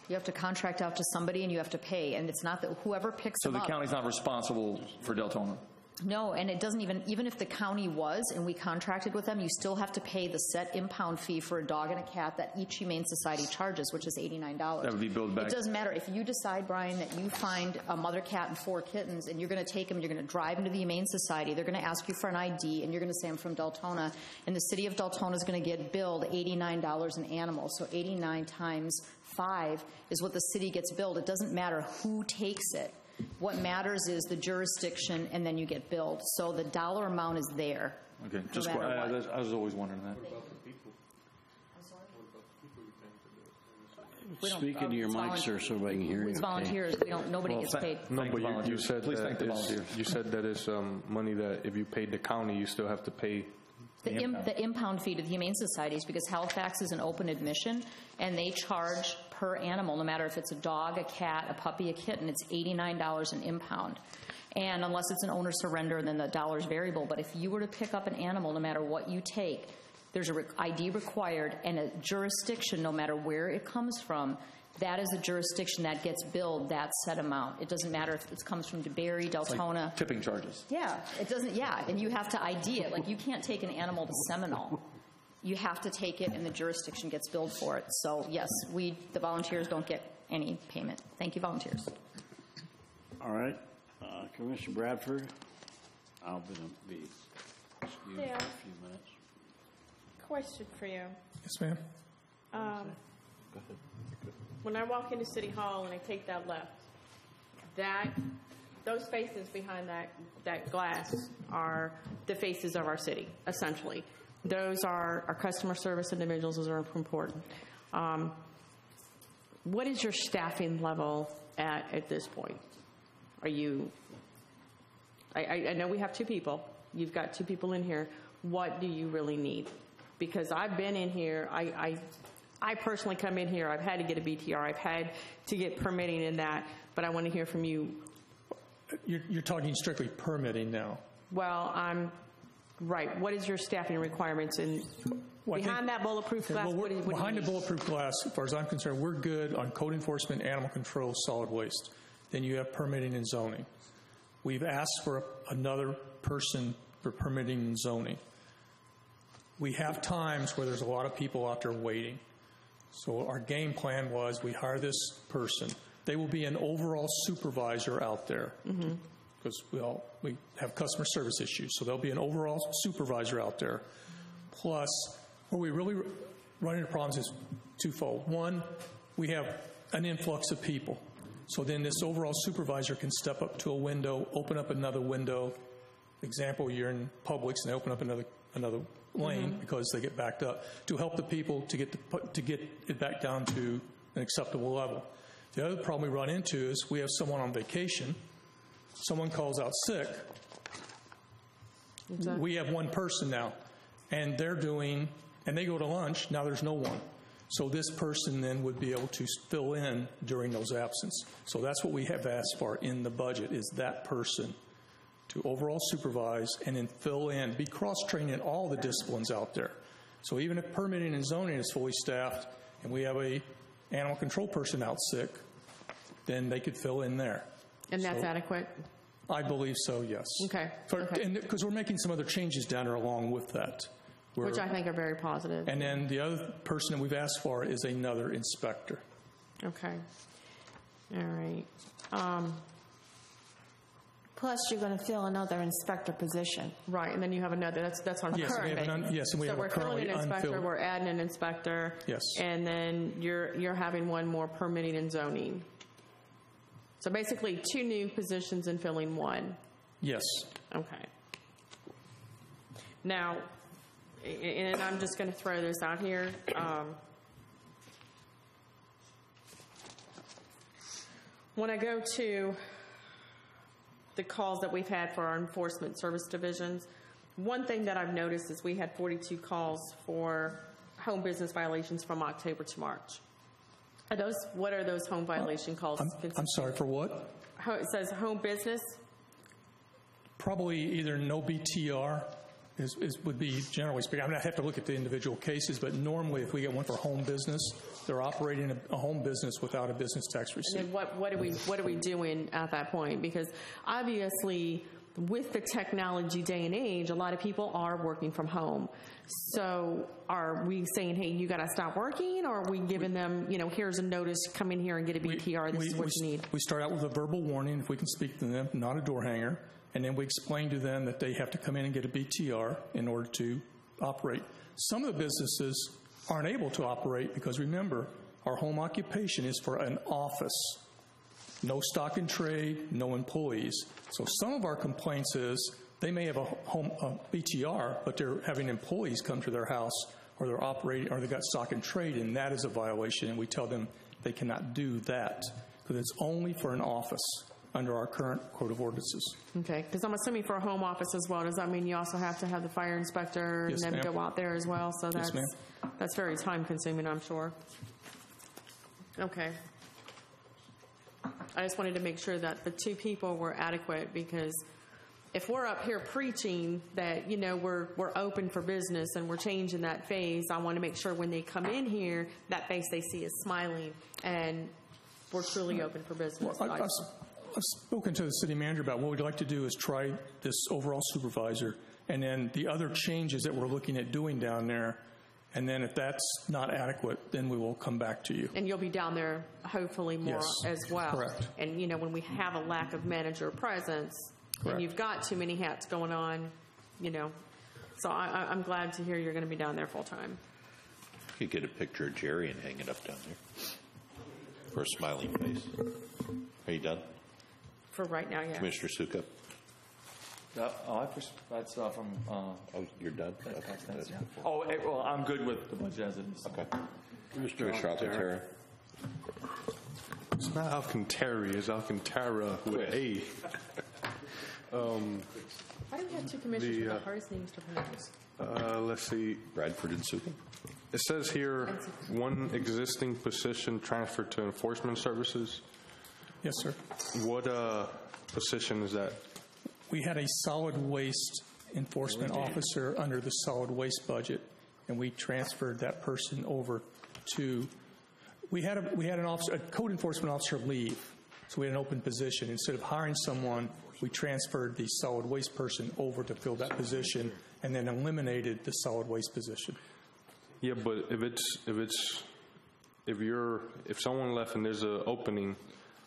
You have to contract out to somebody and you have to pay, and it's not that whoever picks So them the up. county's not responsible for Deltona? No, and it doesn't even if the county was and we contracted with them, you still have to pay the set impound fee for a dog and a cat that each Humane Society charges, which is $89. That would be billed back. It doesn't matter. If you decide, Brian, that you find a mother cat and 4 kittens and you're going to take them, you're going to drive them to the Humane Society, they're going to ask you for an ID, and you're going to say, I'm from Deltona, and the city of Deltona is going to get billed $89 an animal. So 89 times 5 is what the city gets billed. It doesn't matter who takes it. What matters is the jurisdiction, and then you get billed. So the dollar amount is there. Okay, just matter what. I was always wondering that. Speaking to your mic, sir, so I can hear you. It's volunteers. Nobody gets paid. No, but you said please that thank the volunteers. you said that it's money that if you paid the county, you still have to pay. The impound fee to the Humane Societies, because Halifax is an open admission, and they charge per animal, no matter if it's a dog, a cat, a puppy, a kitten, it's $89 an impound. And unless it's an owner surrender, then the dollar's variable. But if you were to pick up an animal, no matter what you take, there's an ID required and a jurisdiction, no matter where it comes from. That is a jurisdiction that gets billed that set amount. It doesn't matter if it comes from DeBerry, Deltona. Like tipping charges. Yeah, it doesn't. Yeah, and you have to ID it. Like, you can't take an animal to Seminole. You have to take it, and the jurisdiction gets billed for it. So yes, the volunteers don't get any payment. Thank you, volunteers. All right, Commissioner Bradford, I'll be excused Yeah. for a few minutes. Question for you. Yes, ma'am. Go ahead. When I walk into City Hall and I take that left, those faces behind that glass are the faces of our city, essentially. Those are our customer service individuals. Those are important. What is your staffing level at this point? Are you? I know we have 2 people. You've got 2 people in here. What do you really need? Because I've been in here. I personally come in here. I've had to get a BTR. I've had to get permitting in that. But I want to hear from you. You're talking strictly permitting now. Well, I'm right. What is your staffing requirements? And behind that bulletproof glass, what do you behind need? the bulletproof glass, as far as I'm concerned, we're good on code enforcement, animal control, solid waste. Then you have permitting and zoning. We've asked for another person for permitting and zoning. We have times where there's a lot of people out there waiting. So our game plan was we hire this person. They will be an overall supervisor out there because we have customer service issues. So there'll be an overall supervisor out there. Plus, where we really run into problems is twofold. One, we have an influx of people. So then this overall supervisor can step up to a window, open up another window. Example, you're in Publix and they open up another lane because they get backed up to help the people to get it back down to an acceptable level. The other problem we run into is we have someone on vacation, someone calls out sick. Exactly. We have one person now, and they go to lunch, now there's no one. So this person then would be able to fill in during those absences. So that's what we have asked for in the budget, is that person to overall supervise and then fill in, be cross-trained in all the disciplines out there. So even if permitting and zoning is fully staffed and we have a animal control person out sick, then they could fill in there. And that's adequate? I believe so, yes. Okay. Because we're making some other changes down there along with that. Which I think are very positive. And then the other person that we've asked for is another inspector. Okay. All right. Plus, you're going to fill another inspector position. Right, and then you have another. That's on yes, current. Yes, and we have a currently filling an inspector. unfilled. We're adding an inspector. Yes. And then you're having one more permitting and zoning. So basically 2 new positions and filling 1. Yes. Okay. Now, and I'm just going to throw this out here. When I go to the calls that we've had for our enforcement service divisions, one thing that I've noticed is we had 42 calls for home business violations from October to March. What are those home violation calls? I'm sorry, for what? It says home business. Probably either no BTR would be generally speaking. I mean, I have to look at the individual cases, but normally if we get one for home business, they're operating a home business without a business tax receipt. And then what are we doing at that point? Because obviously, with the technology day and age, a lot of people are working from home. So are we saying, hey, you got to stop working, or are we giving them, here's a notice, come in here and get a BTR, this is what you need? We start out with a verbal warning, if we can speak to them, not a door hanger, and then we explain to them that they have to come in and get a BTR in order to operate. Some of the businesses aren't able to operate because, remember, our home occupation is for an office. No stock and trade, no employees. So some of our complaints is they may have a BTR, but they're having employees come to their house, or they're operating, or they got stock and trade, and that is a violation. And we tell them they cannot do that because it's only for an office under our current code of ordinances. Okay, because I'm assuming for a home office as well, does that mean you also have to have the fire inspector and then go out there as well? So that's very time consuming, I'm sure. Okay. I just wanted to make sure that the two people were adequate, because if we're up here preaching that, we're open for business and we're changing that phase, I want to make sure when they come in here, that face they see is smiling and we're truly open for business. Well, I've spoken to the city manager about what we'd like to do is try this overall supervisor, and then the other changes that we're looking at doing down there. And then if that's not adequate, then we will come back to you. And you'll be down there hopefully more as well. Correct. And, when we have a lack of manager presence, and you've got too many hats going on, So I'm glad to hear you're going to be down there full time. You could get a picture of Jerry and hang it up down there for a smiling face. Are you done? For right now, yeah. Commissioner Sukup? That's from... oh, you're done? Okay. Yeah. Oh, well, I'm good with the budget as it is. Okay. Commissioner Alcantara? It's not Alcantara, it's Alcantara with A. Why do we have two commissioners with the hardest names to pronounce? Let's see. Bradford and Sukup? It says here, one existing position transferred to enforcement services. Yes, sir. What position is that? We had a solid waste enforcement officer under the solid waste budget, and we transferred that person over to. We had a code enforcement officer leave, so we had an open position. Instead of hiring someone, we transferred the solid waste person over to fill that position, and then eliminated the solid waste position. Yeah, but if someone left and there's an opening,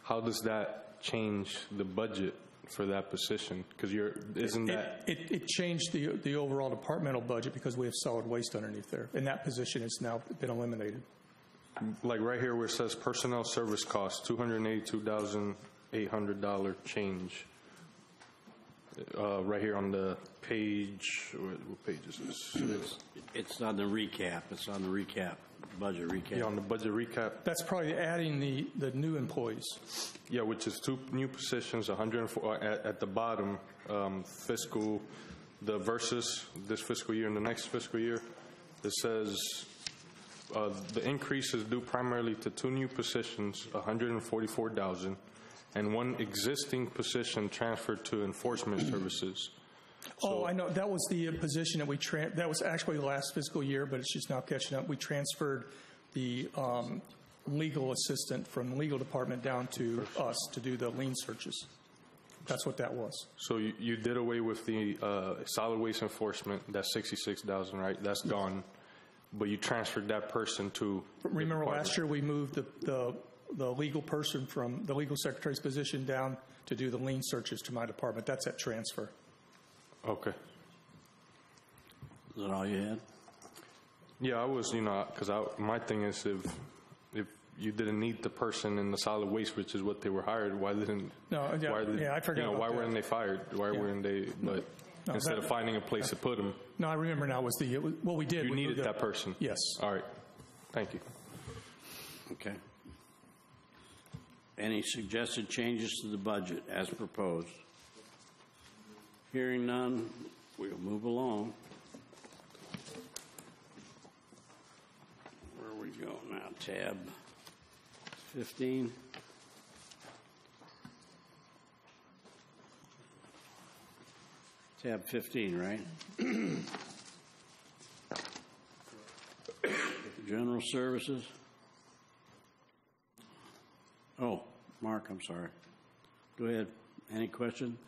how does that change the budget for that position? Because it changed the overall departmental budget because we have solid waste underneath there, and that position has now been eliminated. Like right here where it says personnel service costs, $282,800 change. Right here on the page, what page is this? It's on the recap. It's on the recap, budget recap. Yeah, on the budget recap. That's probably adding the new employees. Yeah, which is 2 new positions, 104 at the bottom, versus this fiscal year and the next fiscal year. It says the increase is due primarily to 2 new positions, 144,000, and 1 existing position transferred to enforcement services. I know. That was the position that that was actually last fiscal year, but it's just now catching up. We transferred the legal assistant from the legal department down to us to do the lien searches. That's what that was. So you did away with the solid waste enforcement. That's $66,000, right? That's gone. But you transferred that person to. Remember last year we moved the legal person from the legal secretary's position down to do the lien searches to my department. That's at transfer. Okay. Is that all you had? Yeah, I was, because my thing is if you didn't need the person in the solid waste, which is what they were hired, why didn't? No, I forgot. Why weren't they fired? Why weren't they? But instead of finding a place to put them. No, I remember now was what we did. You we needed moved that person. Yes. All right. Thank you. Okay. Any suggested changes to the budget as proposed? Hearing none, we'll move along. Where we go now? Tab 15. Tab 15, right? General services. Oh, Mark, I'm sorry. Go ahead. Any question?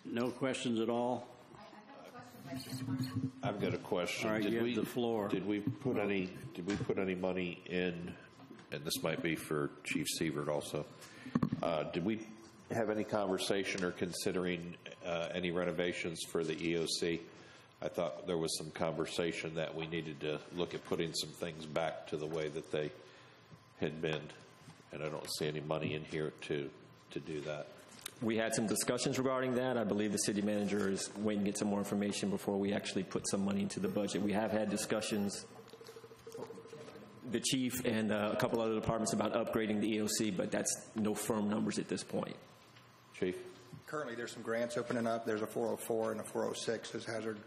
No questions at all? I've got a question. All right, you have the floor. Did we put any money in, and this might be for Chief Sievert also, did we have any conversation or considering any renovations for the EOC? I thought there was some conversation that we needed to look at putting some things back to the way that they had been, and I don't see any money in here to do that. We had some discussions regarding that. I believe the city manager is waiting to get some more information before we actually put some money into the budget. We have had discussions, the chief and a couple other departments, about upgrading the EOC, but that's no firm numbers at this point. Chief? Currently, there's some grants opening up. There's a 404 and a 406 as hazard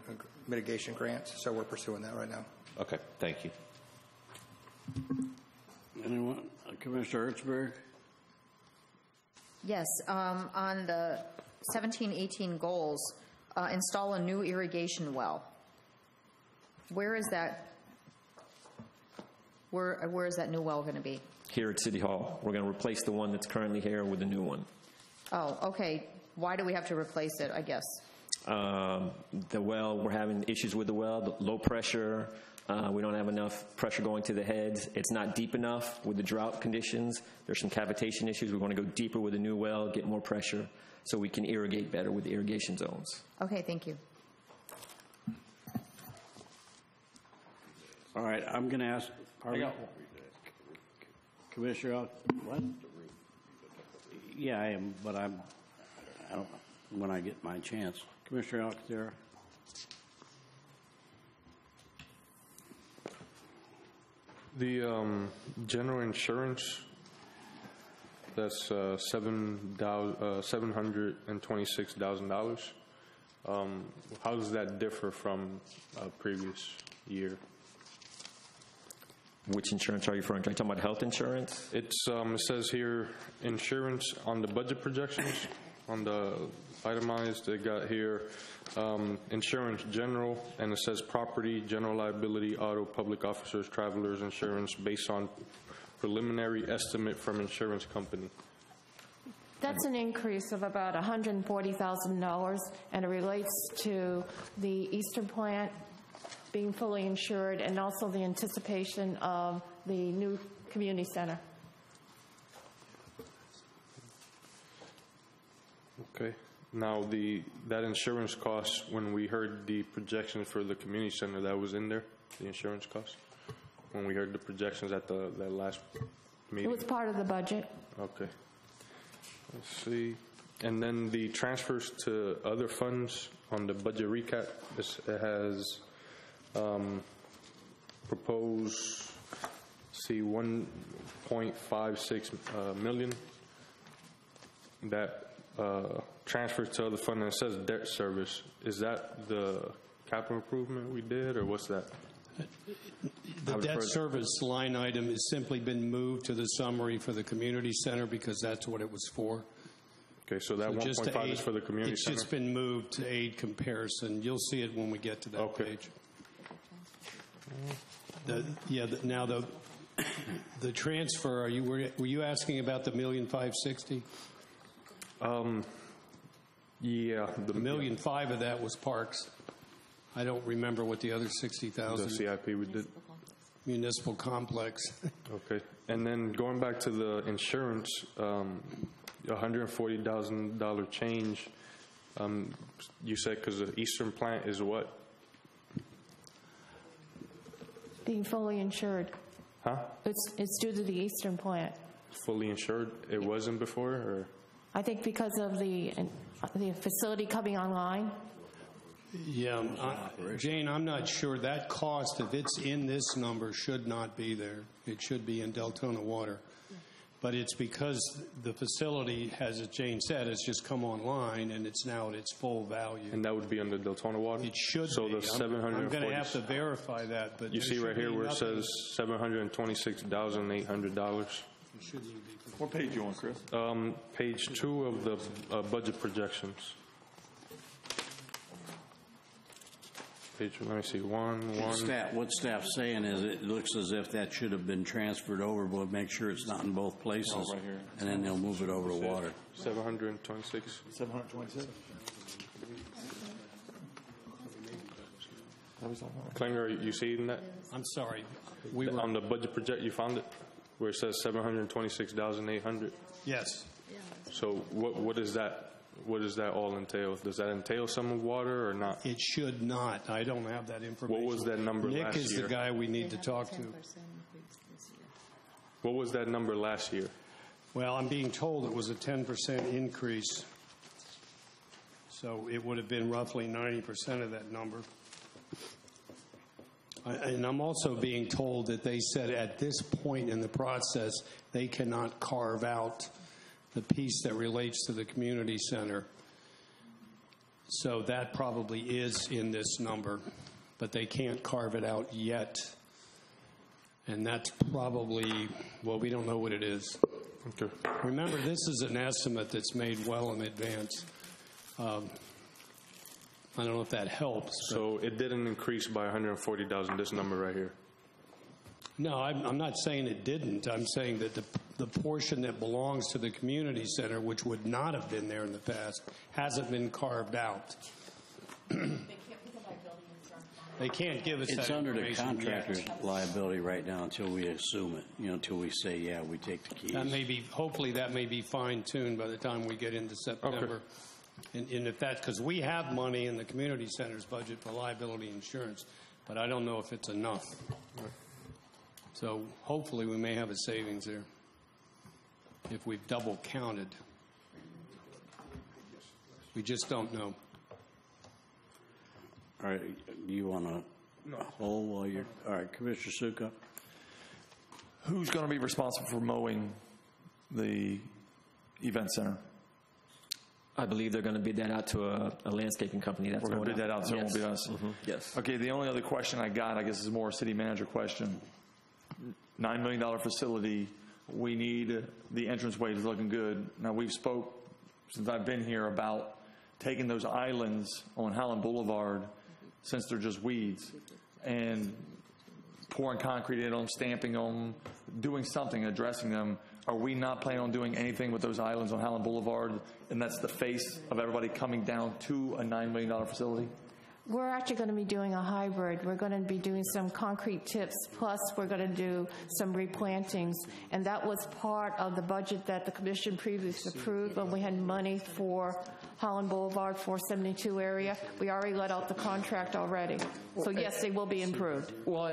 mitigation grants, so we're pursuing that right now. Okay, thank you. Anyone? Commissioner Hertzberg? Yes, on the 17-18 goals, install a new irrigation well. Where is that? Where is that new well going to be? Here at City Hall. We're going to replace the one that's currently here with a new one. Oh, okay. Why do we have to replace it, I guess? The well, we're having issues with the well, the low pressure. We don't have enough pressure going to the heads. It's not deep enough with the drought conditions. There's some cavitation issues. We want to go deeper with a new well, get more pressure, so we can irrigate better with the irrigation zones. Okay, thank you. All right, I'm going to ask. Commissioner, what? Yeah, I am, but I don't. When I get my chance, Commissioner Alcantara. The general insurance, that's $726,000. How does that differ from previous year? Which insurance are you referring to? Are you talking about health insurance? It says here insurance on the budget projections, on the itemized, they got here insurance general, and it says property, general liability, auto, public officers, travelers insurance based on preliminary estimate from insurance company. That's an increase of about $140,000, and it relates to the Eastern plant being fully insured and also the anticipation of the new community center. Okay. Now, that insurance cost, when we heard the projections for the community center, that was in there, the insurance cost? When we heard the projections at that last meeting? It was part of the budget. Okay. Let's see. And then the transfers to other funds on the budget recap, it has proposed, see, 1.56 million. That transfers to other fund, and it says debt service. Is that the capital improvement we did, or what's that? The debt service line item has simply been moved to the summary for the community center because that's what it was for. Okay, so that 1.5 is for the community center? It's just been moved to aid comparison. You'll see it when we get to that page. Now the transfer, were you asking about the $1,560,000? Yeah. The $1.5 million of that was parks. I don't remember what the other $60,000. The CIP we did. Municipal complex. Okay. And then going back to the insurance, $140,000 change, you said because the Eastern plant is what? Being fully insured. Huh? It's due to the Eastern plant. Fully insured? It wasn't before, or? I think because of the facility coming online. Yeah, Jane, I'm not sure. That cost, if it's in this number, should not be there. It should be in Deltona Water. But it's because the facility, as Jane said, has just come online and it's now at its full value. And that would be under Deltona Water? It should so be. The 740. I'm going to have to verify that. But you see right here where it says $726,800. What page you on, Chris? Page 2 of the budget projections. Page, let me see, one. What staff's saying is it looks as if that should have been transferred over, but make sure it's not in both places. Oh, right here. And then they'll move it over to water. 726. 726. Klinger, you see it in that? I'm sorry. On the budget project, you found it? Where it says 726,800? Yes. So what is that? What does that all entail? Does that entail some of water or not? It should not. I don't have that information. What was that number last year? Nick is the guy we need to talk to. What was that number last year? Well, I'm being told it was a 10% increase. So it would have been roughly 90% of that number. And I'm also being told that they said at this point in the process, they cannot carve out the piece that relates to the community center. So that probably is in this number, but they can't carve it out yet. And that's probably, well, we don't know what it is. Okay. Remember, this is an estimate that's made well in advance. I don't know if that helps. So it didn't increase by 140,000, this number right here? No, I'm not saying it didn't. I'm saying that the portion that belongs to the community center, which would not have been there in the past, hasn't been carved out. They can't give us It's that under the information contractor's yet. liability right now until we assume it, until we say, yeah, we take the keys. That may be, hopefully that may be fine-tuned by the time we get into September. Okay. And if that, because we have money in the community center's budget for liability insurance, but I don't know if it's enough. Right. So hopefully we may have a savings there if we've double counted. We just don't know. All right, do you want to hold while you're, all right, Commissioner Sukup? Who's going to be responsible for mowing the event center? I believe they're going to bid that out to a landscaping company. That's We're going to bid that out, so it won't be us. Mm-hmm. Yes. Okay, the only other question I got, I guess, is more a city manager question. $9 million facility. We need the entranceway is looking good. Now, we've spoke since I've been here about taking those islands on Howland Boulevard, since they're just weeds, and pouring concrete in them, stamping them, doing something, addressing them. Are we not planning on doing anything with those islands on Howland Boulevard, and that's the face of everybody coming down to a $9 million facility? We're actually going to be doing a hybrid. We're going to be doing some concrete tips, plus we're going to do some replantings. And that was part of the budget that the commission previously approved when we had money for Holland Boulevard 472 area. We already let out the contract already. So yes, they will be improved. Well,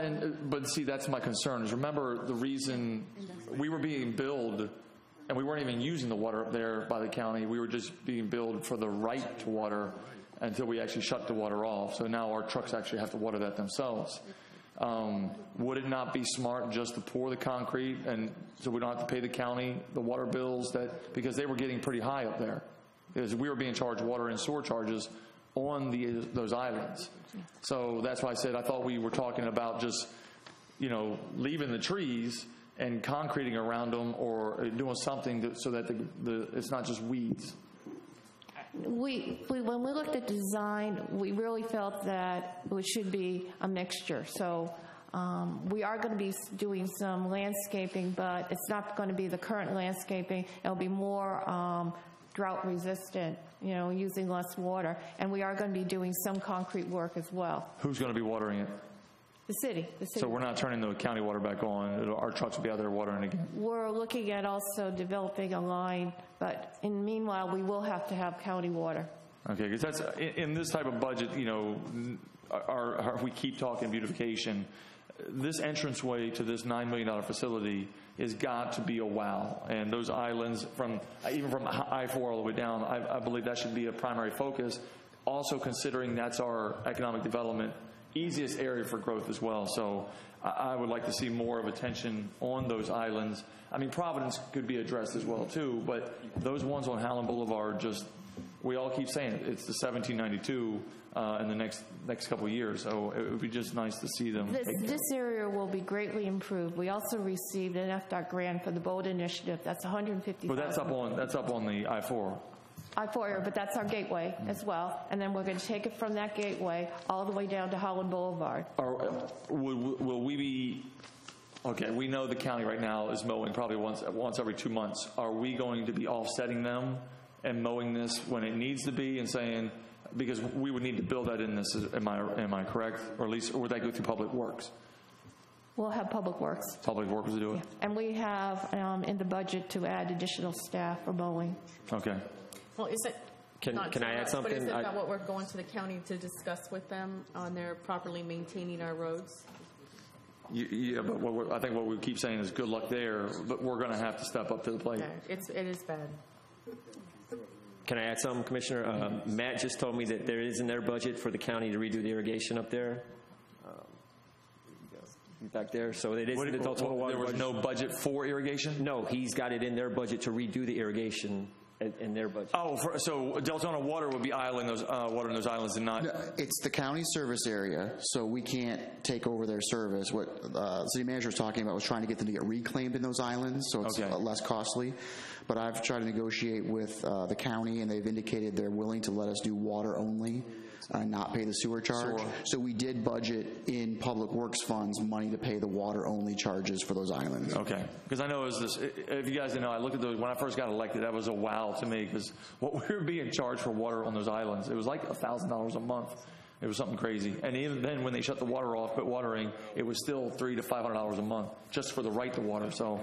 but see, that's my concern is, remember the reason we were being billed, and we weren't even using the water up there by the county. We were just being billed for the right to water until we actually shut the water off. So now our trucks actually have to water that themselves. Would it not be smart just to pour the concrete, and so we don't have to pay the county the water bills, that because they were getting pretty high up there, because we were being charged water and sewer charges on those islands. So that's why I said I thought we were talking about just, leaving the trees and concreting around them, or doing something so that it's not just weeds. When we looked at design, we really felt that it should be a mixture. So we are going to be doing some landscaping, but it's not going to be the current landscaping. It'll be more drought resistant, using less water. And we are going to be doing some concrete work as well. Who's going to be watering it? The city. So we're not turning the county water back on. Our trucks will be out there watering again. We're looking at also developing a line, but in the meanwhile, we will have to have county water. Okay, because that's in this type of budget. We keep talking beautification. this entranceway to this $9 million facility has got to be a wow. And those islands, even from I-4 all the way down, I believe that should be a primary focus. Also considering that's our economic development easiest area for growth as well. So I would like to see more of attention on those islands. I mean, Providence could be addressed as well too, but those ones on Howland Boulevard, just, we all keep saying it, it's the 1792 in the next couple of years. So it would be just nice to see them. This area will be greatly improved. We also received an FDOT grant for the Bold Initiative. That's $150,000. But that's up on the I-4. I-4, but that's our gateway as well. And then we're going to take it from that gateway all the way down to Howland Boulevard. Will we be, okay, we know the county right now is mowing probably once every 2 months. Are we going to be offsetting them and mowing this when it needs to be and saying, because we would need to build that in this, am I correct? Or at least, or would that go through Public Works? We'll have Public Works. Public Works will do it? Yeah. And we have in the budget to add additional staff for mowing. Okay. Well, is it Can I add something? But is it about what we're going to the county to discuss with them on their properly maintaining our roads? Yeah, but I think what we keep saying is good luck there, but we're going to have to step up to the plate. Yeah, it is bad. Can I add something, Commissioner? Matt just told me that there is in their budget for the county to redo the irrigation up there. Back there, so it is in the Deltona water There was budget. no budget for irrigation? No, he's got it in their budget to redo the irrigation in their budget. Oh, so Deltona Water would be watering those islands and not... No, it's the county service area, so we can't take over their service. What the city manager was talking about was trying to get them to get reclaimed in those islands, so it's less costly. But I've tried to negotiate with the county, and they've indicated they're willing to let us do water only, not pay the sewer charge. Sure. So we did budget in Public Works funds money to pay the water only charges for those islands. Okay, because I know if you guys didn't know, I looked at those, when I first got elected, that was a wow to me, because what we were being charged for water on those islands, it was like $1,000 a month. It was something crazy. And even then, when they shut the water off, quit watering, it was still $300 to $500 a month just for the right to water. So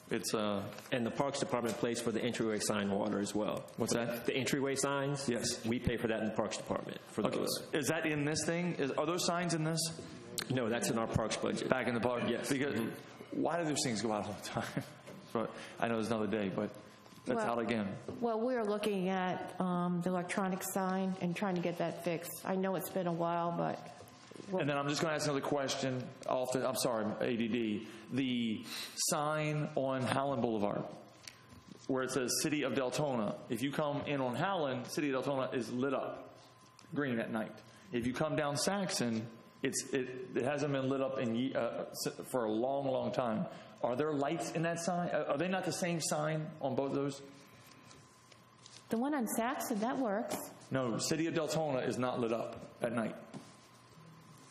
it's and the Parks Department pays for the entryway sign water as well. What's that? The entryway signs? Yes. We pay for that in the Parks Department. For those. Is that in this thing? Are those signs in this? No, that's in our Parks budget. Back in the park? Yes. Because why do those things go out all the time? But I know there's another day, but that's out again. Well, we're looking at the electronic sign and trying to get that fixed. I know it's been a while, but... And then I'm just going to ask another question. I'm sorry, ADD. The sign on Howland Boulevard, where it says City of Deltona, if you come in on Howland, City of Deltona is lit up green at night. If you come down Saxon, it hasn't been lit up for a long, long time. Are there lights in that sign? Are they not the same sign on both of those? The one on Saxon, that works. No, City of Deltona is not lit up at night.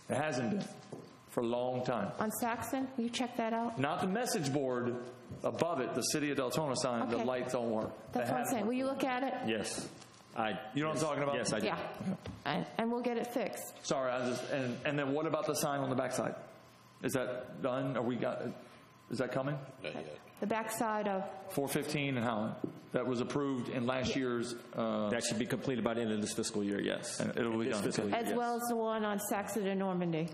It hasn't been for a long time. On Saxon, will you check that out? Not the message board above it, the City of Deltona sign, the lights don't work. That's what I'm saying. Will you look at it? Yes. You know what I'm talking about? Yes, I do. Yeah. And we'll get it fixed. Sorry, and then what about the sign on the backside? Is that done? Is that coming? Not yet. The backside of 415 in Howland. That was approved in last year's. That should be completed by the end of this fiscal year, yes. And it'll be done. as well as the one on Saxon and Normandy.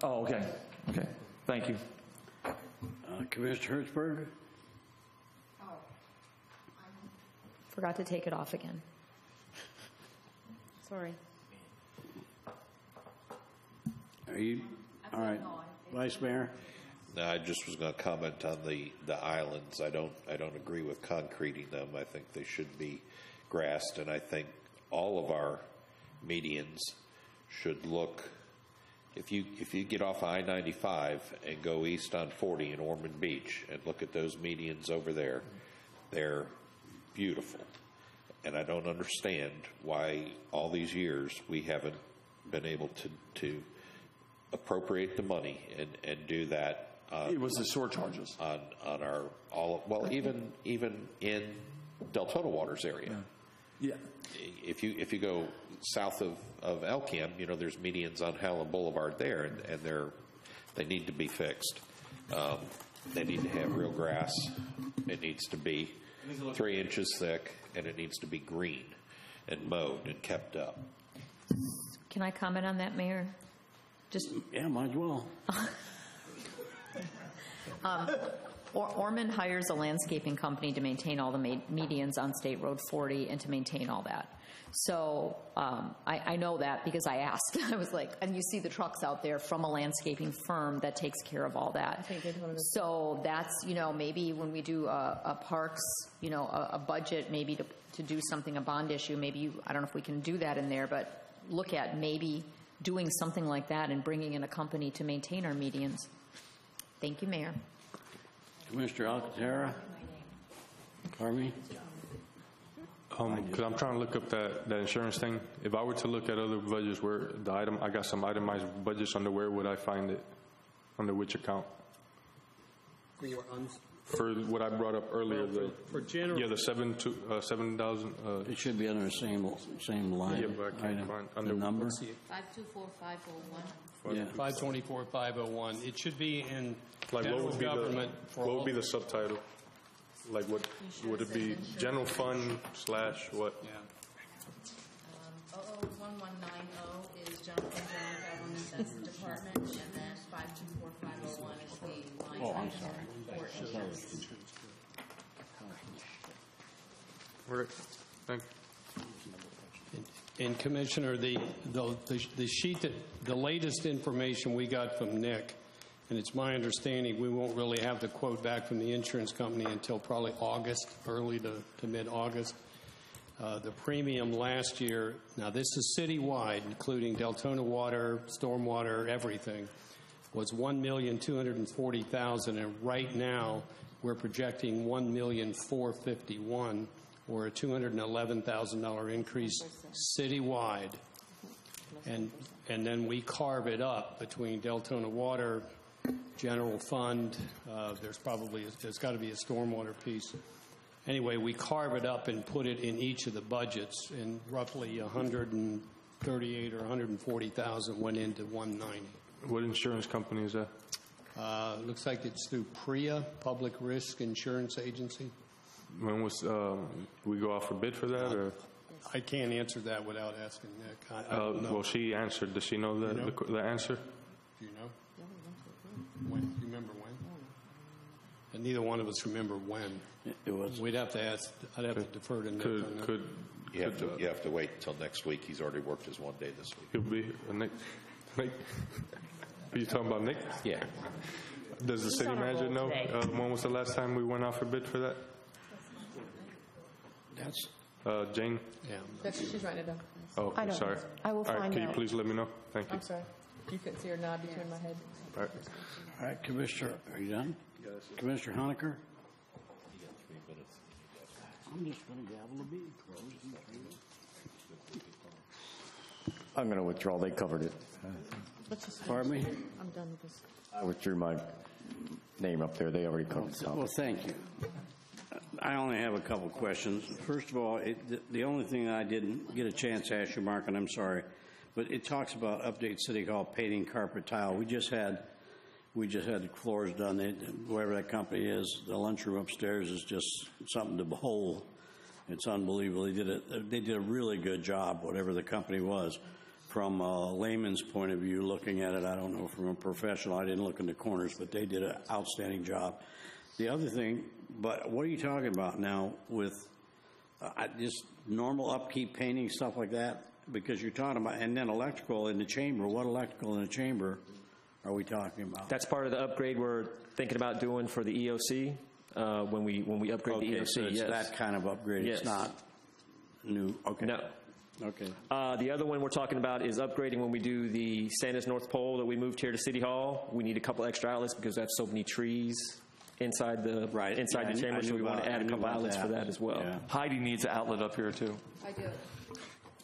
Oh, okay. Okay. Thank you. Commissioner Hertzberg? Forgot to take it off again. Sorry. Are you all right, Vice Mayor? No, I just was going to comment on the islands. I don't agree with concreting them. I think they should be grassed, and I think all of our medians should look. If you get off I-95 and go east on 40 in Ormond Beach and look at those medians over there, they're beautiful. And I don't understand why all these years we haven't been able to appropriate the money and do that. It was the surcharges on our even in Deltona Waters area. Yeah. If you go south of Elkham, there's medians on Howland Boulevard there, and they need to be fixed. They need to have real grass. It needs to be 3 inches thick, and it needs to be green and mowed and kept up. Can I comment on that, Mayor? Just Yeah, might as well. Orman hires a landscaping company to maintain all the medians on State Road 40 and to maintain all that. So I know that because I asked. I was like, and you see the trucks out there from a landscaping firm that takes care of all that. So that's, maybe when we do a parks, a budget, maybe to do something, a bond issue, maybe, I don't know if we can do that in there, but look at maybe doing something like that and bringing in a company to maintain our medians. Thank you, Mayor. Commissioner Alcantara? Pardon me? Because I'm trying to look up that insurance thing. If I were to look at other budgets where I got some itemized budgets under, where would I find it? Under which account? For what I brought up earlier, for general, the 7,000. It should be under the same line. Yeah, but I can't find under the number. 524501. Yeah, 524501. It should be in like general what would be government. what would be the subtitle? Like what would it be? General fund / what? Yeah. 001190 is general fund, general government, that's the department, and then 524501 is the line. Oh, I'm sorry. All right. Thank you. And Commissioner, the sheet the latest information we got from Nick, and it's my understanding we won't really have the quote back from the insurance company until probably August, early to mid-August. The premium last year, now this is citywide, including Deltona water, stormwater, everything, was $1,240,000, and right now we're projecting $1,451,000, or a $211,000 increase citywide. And then we carve it up between Deltona water, general fund. There's got to be a stormwater piece. Anyway, we carve it up and put it in each of the budgets, and roughly 138 or 140,000 went into 190. What insurance company is that? Looks like it's through PRIA, Public Risk Insurance Agency. When was we go out for bid for that, or? I can't answer that without asking Nick. I don't know. Well, she answered. Does she know the answer? Do you know? When? You remember when? And neither one of us remember when. It was. We'd have to ask. I'd have to defer to Nick on that. You have to wait until next week. He's already worked his one day this week. He'll be Nick. Are you talking about Nick? Yeah. Does the city manager know when was the last time we went out for bid for that? That's Jane. Yeah. She's writing it down. Oh, I don't sorry. know. I will All right, find can out. you please let me know? Thank you. I'm sorry. You couldn't see her nod between my head. All right. all right, Commissioner. Are you done? Yes. Commissioner Honecker? I'm just going to gavel the meeting closed. I'm going to withdraw. They covered it. Pardon me? I'm done with this. I withdrew my name up there. They already covered the topic. Well, thank you. I only have a couple questions. First of all, the only thing I didn't get a chance to ask you, Mark, and I'm sorry, but it talks about update City Hall painting, carpet, tile. We just had the floors done. Whoever that company is, the lunchroom upstairs is just something to behold. It's unbelievable. They did a really good job, whatever the company was. From a layman's point of view, looking at it, I don't know, from a professional, I didn't look in the corners, but they did an outstanding job. The other thing, but what are you talking about now with just normal upkeep, painting, stuff like that? Because you're talking about, and then electrical in the chamber. What electrical in the chamber are we talking about? That's part of the upgrade we're thinking about doing for the EOC when we upgrade the EOC. So it's that kind of upgrade. Yes. It's not new. Okay. No. Okay. The other one we're talking about is upgrading when we do the Santa's North Pole that we moved here to City Hall. We need a couple extra outlets because we have so many trees inside the the chamber, so we want to add a couple outlets for that as well. Yeah. Heidi needs an outlet up here too. I do.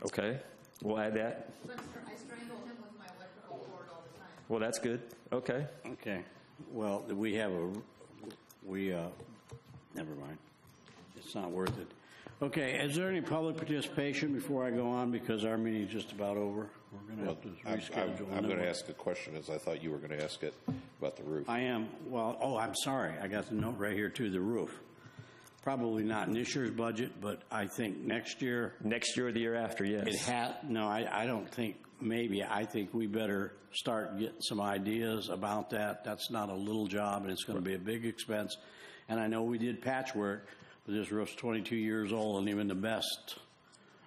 Okay, we'll add that. I strangle him with my electrical cord all the time. Well, that's good. Okay. Okay. Well, never mind. It's not worth it. Okay, is there any public participation before I go on, because our meeting's just about over? We're going to have to reschedule. I'm going to ask a question, as I thought you were going to ask it about the roof. I am. Well, I'm sorry. I got the note right here, too, the roof. probably not in this year's budget, but I think next year. Next year or the year after, yes. I don't think maybe. I think we better start getting some ideas about that. That's not a little job, and it's going to be a big expense. And I know we did patchwork, but this roof's 22 years old, and even the best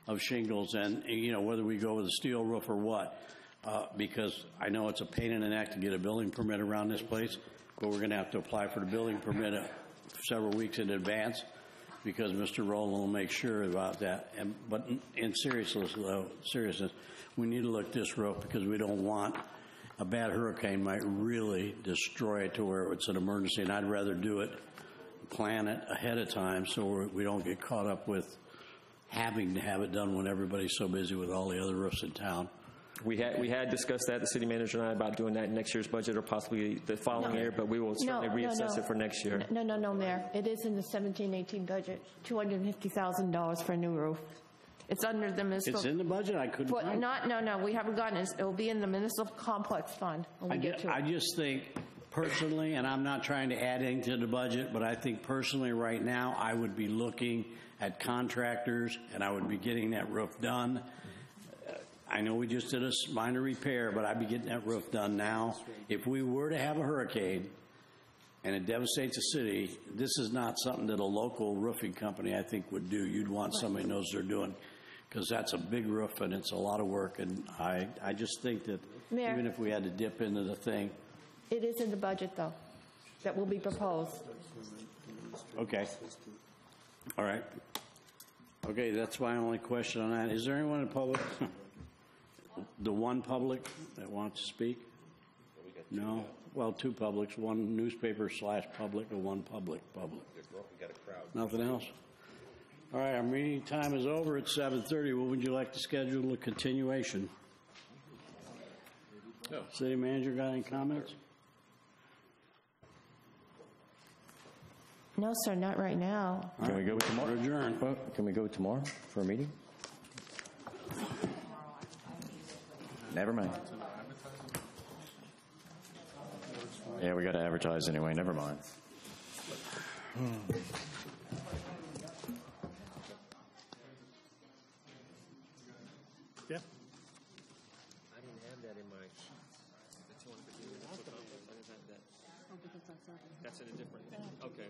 of shingles, and whether we go with a steel roof or what, because I know it's a pain in the neck to get a building permit around this place, but we're going to have to apply for the building permit several weeks in advance, because Mr. Rowland will make sure about that. But in seriousness, we need to look this roof, because we don't want a bad hurricane might really destroy it to where it's an emergency, and I'd rather do it, plan it ahead of time, so we don't get caught up with having to have it done when everybody's so busy with all the other roofs in town. We had discussed that, the city manager and I, about doing that in next year's budget or possibly the following year, but we will certainly reassess it for next year. No, Mayor. It is in the 17-18 budget, $250,000 for a new roof. It's under the municipal. It's in the budget? I couldn't find it. No, we haven't gotten it. It will be in the municipal complex fund when we get to it. I just think personally, and I'm not trying to add anything to the budget, but I think personally right now I would be looking at contractors and I would be getting that roof done. I know we just did a minor repair, but I'd be getting that roof done now. If we were to have a hurricane and it devastates a city, this is not something that a local roofing company, I think, would do. You'd want somebody who knows what they're doing, because that's a big roof and it's a lot of work. And I just think that Mayor, even if we had to dip into the thing. It is in the budget, though, that will be proposed. Okay. All right. Okay, that's my only question on that. Is there anyone in public? The one public that wants to speak? No? Well, two publics, one newspaper/public and one public. Nothing else? All right, our meeting time is over at 7:30. What would you like to schedule a continuation? No. City manager got any comments? No, sir, not right now. Can we go tomorrow? Adjourn. Can we go tomorrow for a meeting? Never mind. Yeah, we got to advertise anyway. Never mind. Yeah. I didn't have that in my. I didn't have that. Oh, because that's not. That's in a different. Okay.